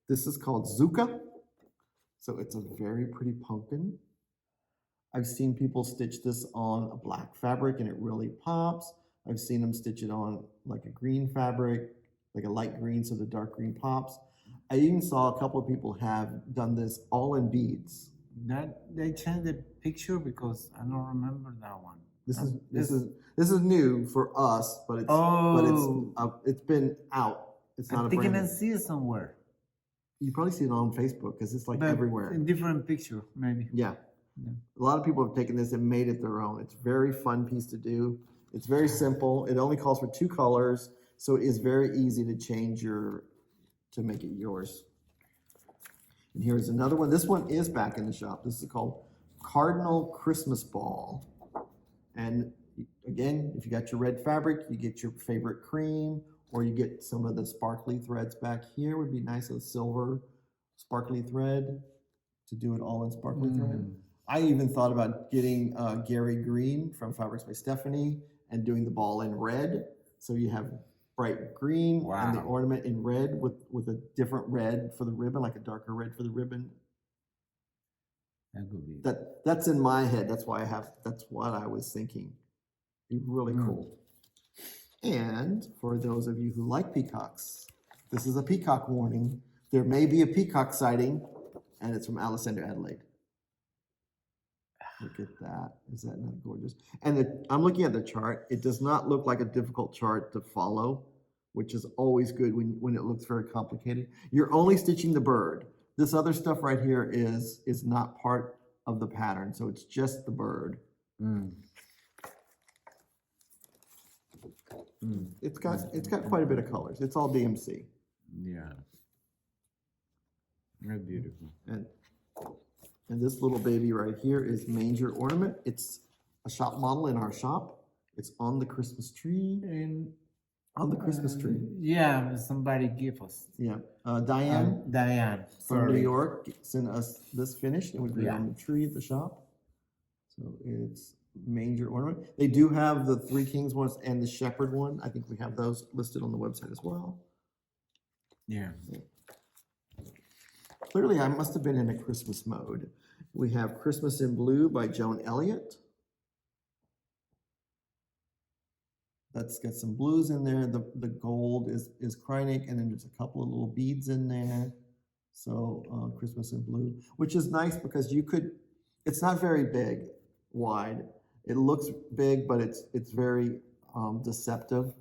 This is called Zuka. So it's a very pretty pumpkin. I've seen people stitch this on a black fabric and it really pops. I've seen them stitch it on like a green fabric, like a light green, so the dark green pops. I even saw a couple of people have done this all in beads. That they changed the picture because I don't remember that one. This is new for us, but it's been out. It's not. I think I can see it somewhere. You probably see it on Facebook because it's like everywhere. In different picture, maybe. Yeah. A lot of people have taken this and made it their own. It's a very fun piece to do. It's very simple. It only calls for 2 colors, so it is very easy to change to make it yours. And here's another one. This one is back in the shop. This is called Cardinal Christmas Ball. And again, if you got your red fabric, you get your favorite cream, or you get some of the sparkly threads back here. Would be nice, a silver sparkly thread to do it all in sparkly thread. I even thought about getting Gary Green from Fabrics by Stephanie and doing the ball in red. So you have bright green and the Wow. ornament in red with a different red for the ribbon, like a darker red for the ribbon. That could be. That's in my head. That's what I was thinking. Be really cool. And for those of you who like peacocks, this is a peacock warning. There may be a peacock sighting, and it's from Alexander Adelaide. Look at that. Is that not gorgeous? And I'm looking at the chart. It does not look like a difficult chart to follow, which is always good when it looks very complicated. You're only stitching the bird. This other stuff right here is not part of the pattern, so it's just the bird. It's got quite a bit of colors. It's all DMC. Yeah. Very beautiful. And this little baby right here is Manger Ornament. It's a shop model in our shop. It's on the Christmas tree. And on the Christmas tree. Yeah, somebody give us. Yeah. Diane from New York sent us this finished, and we put it on the tree at the shop. So it's Manger Ornament. They do have the Three Kings ones and the Shepherd one. I think we have those listed on the website as well. Yeah. Clearly, I must have been in a Christmas mode. We have Christmas in Blue by Joan Elliott. That's got some blues in there. The gold is Krynic, and then there's a couple of little beads in there. So Christmas in Blue, which is nice because it's not very big, wide. It looks big, but it's very deceptive.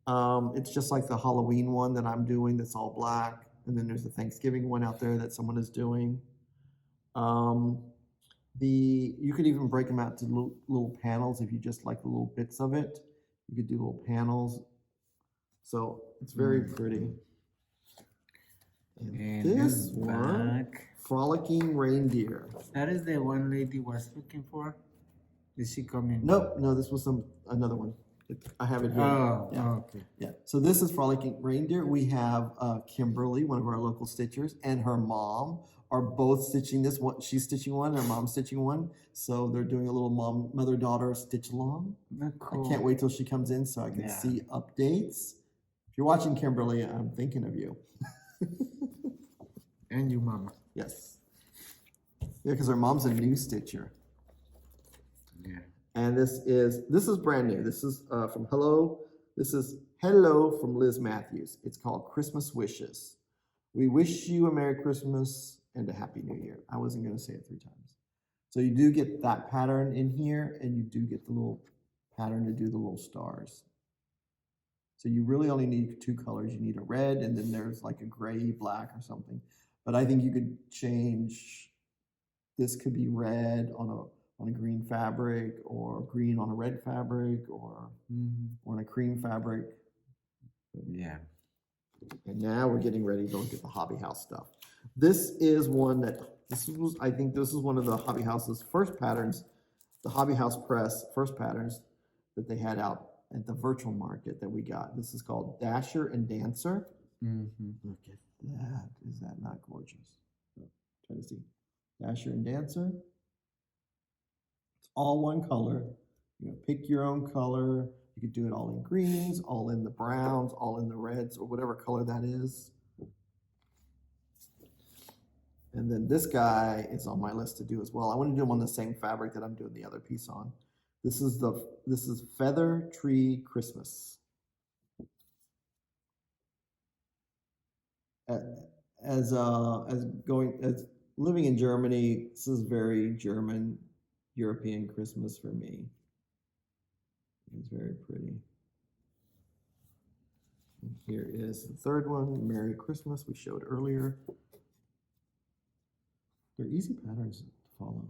It's just like the Halloween one that I'm doing that's all black. And then there's a Thanksgiving one out there that someone is doing. You could even break them out to little panels if you just like the little bits of it. You could do little panels. So it's very pretty. And this one, Frolicking Reindeer. That is the one lady was looking for. Is she coming? Nope, no, this was another one. I have it here. Oh, yeah. Okay. Yeah. So this is Frolicking Reindeer. We have Kimberly, one of our local stitchers, and her mom are both stitching this one. She's stitching one, and her mom's stitching one. So they're doing a little mother-daughter stitch along. Cool. I can't wait till she comes in so I can see updates. If you're watching, Kimberly, I'm thinking of you. And you, mama. Yes. Yeah, because her mom's a new stitcher. Yeah. And this is brand new. This is from Hello. This is Hello from Liz Matthews. It's called Christmas Wishes. We wish you a Merry Christmas and a Happy New Year. I wasn't going to say it 3 times. So you do get that pattern in here, and you do get the little pattern to do the little stars. So you really only need 2 colors. You need a red, and then there's like a gray, black, or something. But I think you could change. This could be red on a green fabric, or green on a red fabric, or on a cream fabric. Yeah. And now we're getting ready to look at the Hobby House stuff. This is one that I think this is one of the Hobby House's first patterns, the Hobby House Press first patterns that they had out at the virtual market that we got. This is called Dasher and Dancer. Look at that. Is that not gorgeous? Try to see. Dasher and Dancer. It's all one color. You know, pick your own color. You could do it all in greens, all in the browns, all in the reds, or whatever color that is. And then this guy is on my list to do as well. I want to do them on the same fabric that I'm doing the other piece on. This is Feather Tree Christmas. As living in Germany, this is very German, European Christmas for me. It's very pretty. And here is the third one, Merry Christmas, we showed earlier. They're easy patterns to follow.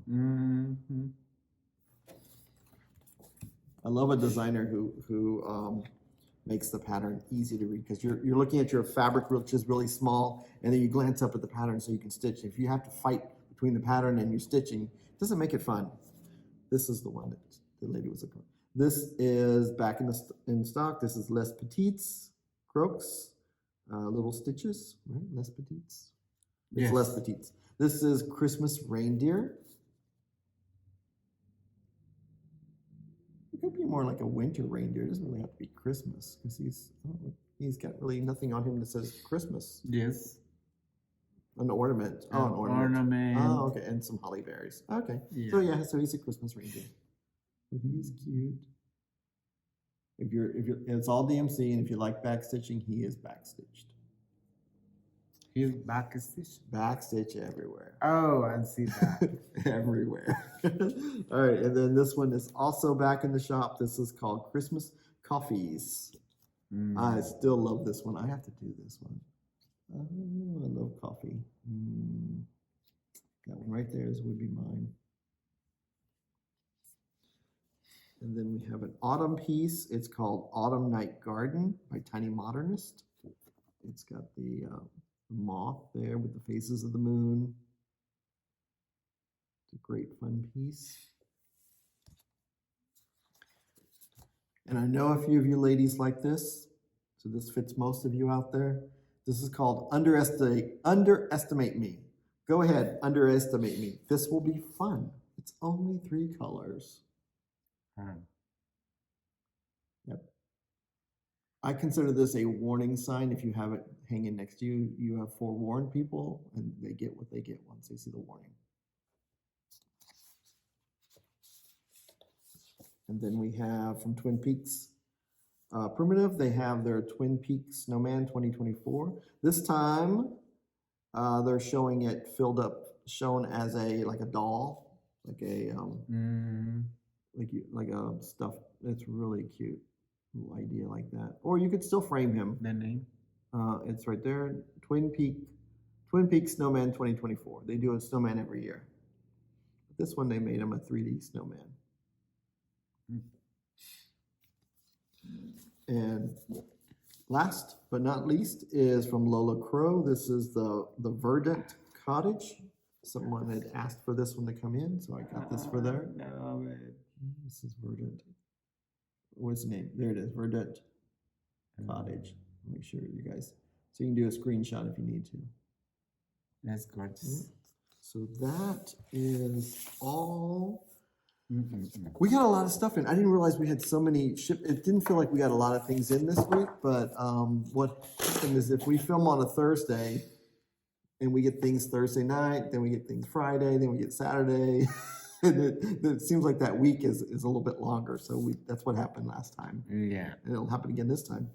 I love a designer who makes the pattern easy to read, because you're looking at your fabric, which is really small, and then you glance up at the pattern so you can stitch. If you have to fight between the pattern and your stitching, it doesn't make it fun. This is the one that the lady was looking for. This is back in stock. This is Les Petites Crocs, little stitches, right? Les Petites. It's Les Petites. This is Christmas Reindeer. It could be more like a winter reindeer. It doesn't really have to be Christmas because he's got really nothing on him that says Christmas. Yes. An ornament. Oh, an ornament. Oh, okay, and some holly berries. Okay, Yeah. So he's a Christmas reindeer. But he's cute. If you're, it's all DMC, and if you like backstitching, he is backstitched. He's backstitch. Backstitch everywhere. Oh, I see that. Everywhere. All right, and then this one is also back in the shop. This is called Christmas Coffees. I still love this one. I have to do this one. Oh, I love coffee. That one right there would be mine. And then we have an autumn piece. It's called Autumn Night Garden by Tiny Modernist. It's got the moth there with the faces of the moon. It's a great fun piece. And I know a few of you ladies like this, so this fits most of you out there. This is called Underestimate Me. Go ahead, underestimate me. This will be fun. It's only 3 colors. Yep. I consider this a warning sign. If you have it hanging next to you, you have forewarned people, and they get what they get once they see the warning. And then we have from Twin Peaks Primitive, they have their Twin Peaks Snowman 2024. This time, they're showing it filled up, shown as like a doll, like a like a stuff. It's really cute. Little idea like that. Or you could still frame him. The name? It's right there. Twin Peaks Snowman 2024. They do a snowman every year. This one they made him a 3D snowman. And last but not least is from Lola Crow. This is the Verdant Cottage. Someone had asked for this one to come in, so I got this for there. No, man. This is Verdant. What's the name? There it is, Verdant Cottage. Make sure you guys, so you can do a screenshot if you need to. That's gorgeous. So that is all. We got a lot of stuff in. I didn't realize we had so many it didn't feel like we got a lot of things in this week, but what happened is if we film on a Thursday and we get things Thursday night, then we get things Friday, then we get Saturday. And it seems like that week is a little bit longer. So that's what happened last time. Yeah. And it'll happen again this time.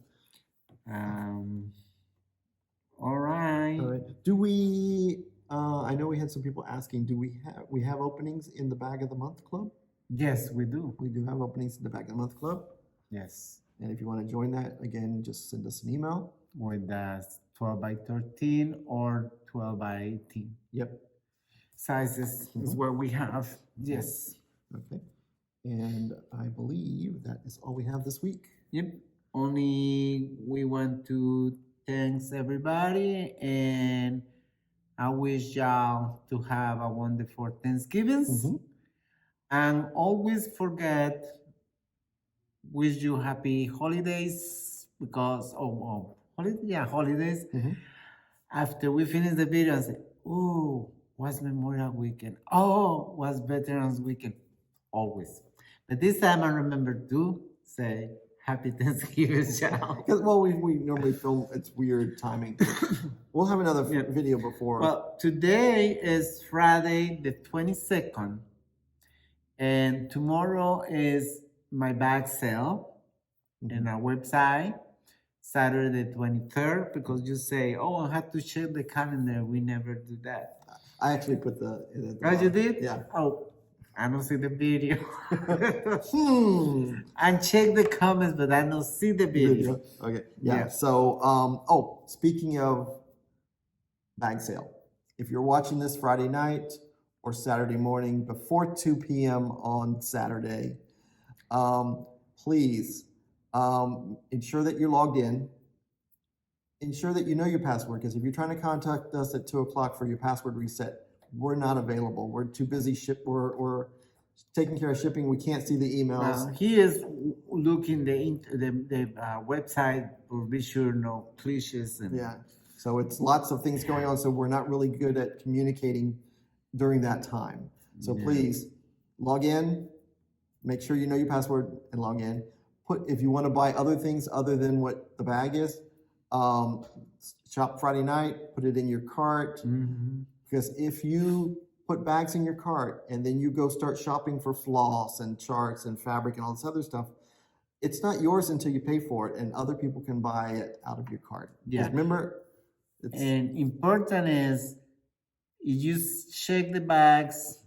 All right. All right. Do we I know we had some people asking, do we have openings in the Bag of the Month Club? Yes, we do. We do have openings in the Bag of the Month Club. Yes. And if you want to join that, again, just send us an email. With 12 by 13 or 12 by 18. Yep. Sizes is what we have. Yes. Okay. And I believe that is all we have this week. Yep. Only we want to thanks everybody, and I wish y'all to have a wonderful Thanksgivings. And always wish you happy holidays because holidays. After we finish the video and say, oh, what's Memorial Weekend? Oh, what's Veterans Weekend? Always. But this time I remember to say happy Thanksgiving, y'all. Because we normally film, it's weird timing. We'll have another video before. Well, today is Friday the 22nd, and tomorrow is my bag sale in our website. Saturday the 23rd, because you say, oh, I have to check the calendar. We never do that. I actually put you did? Yeah. Oh, I don't see the video. And check the comments, but I don't see the video. Okay. Yeah. So, speaking of bag sale, if you're watching this Friday night or Saturday morning before 2 p.m. on Saturday, please ensure that you're logged in. Ensure that you know your password, because if you're trying to contact us at 2 o'clock for your password reset, we're not available. We're too busy. We're taking care of shipping. We can't see the emails. He is looking the website for be sure no cliches. Yeah. So it's lots of things going on. So we're not really good at communicating during that time. So please log in, Make sure you know your password and log in. If you want to buy other things other than what the bag is, shop Friday night, put it in your cart. Because if you put bags in your cart and then you go start shopping for floss and charts and fabric and all this other stuff, it's not yours until you pay for it, and other people can buy it out of your cart. Yeah. Remember, and important is you check the bags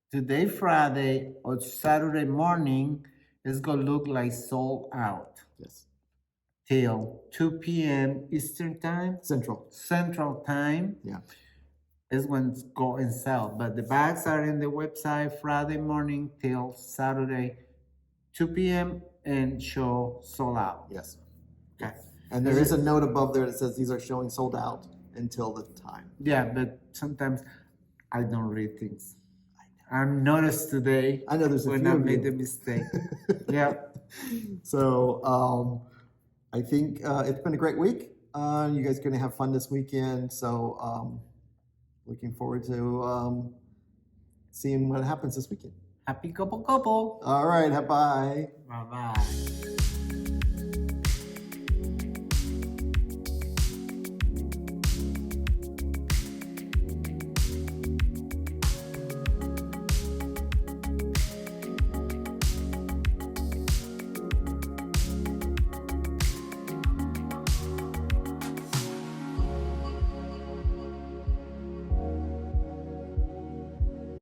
today, Friday or Saturday morning. It's gonna look like sold out. Yes. Till 2 p.m. Eastern time. Central time. Yeah. Is when it's go and sell. But the bags are in the website Friday morning till Saturday 2 p.m. and show sold out. Yes. Okay. And there is a note above there that says these are showing sold out until the time. Yeah, but sometimes I don't read things. I noticed today. I know there's a when few I of made you. the mistake. Yeah. So I think it's been a great week. You guys are going to have fun this weekend. So looking forward to seeing what happens this weekend. Happy couple. All right. Bye. Bye-bye.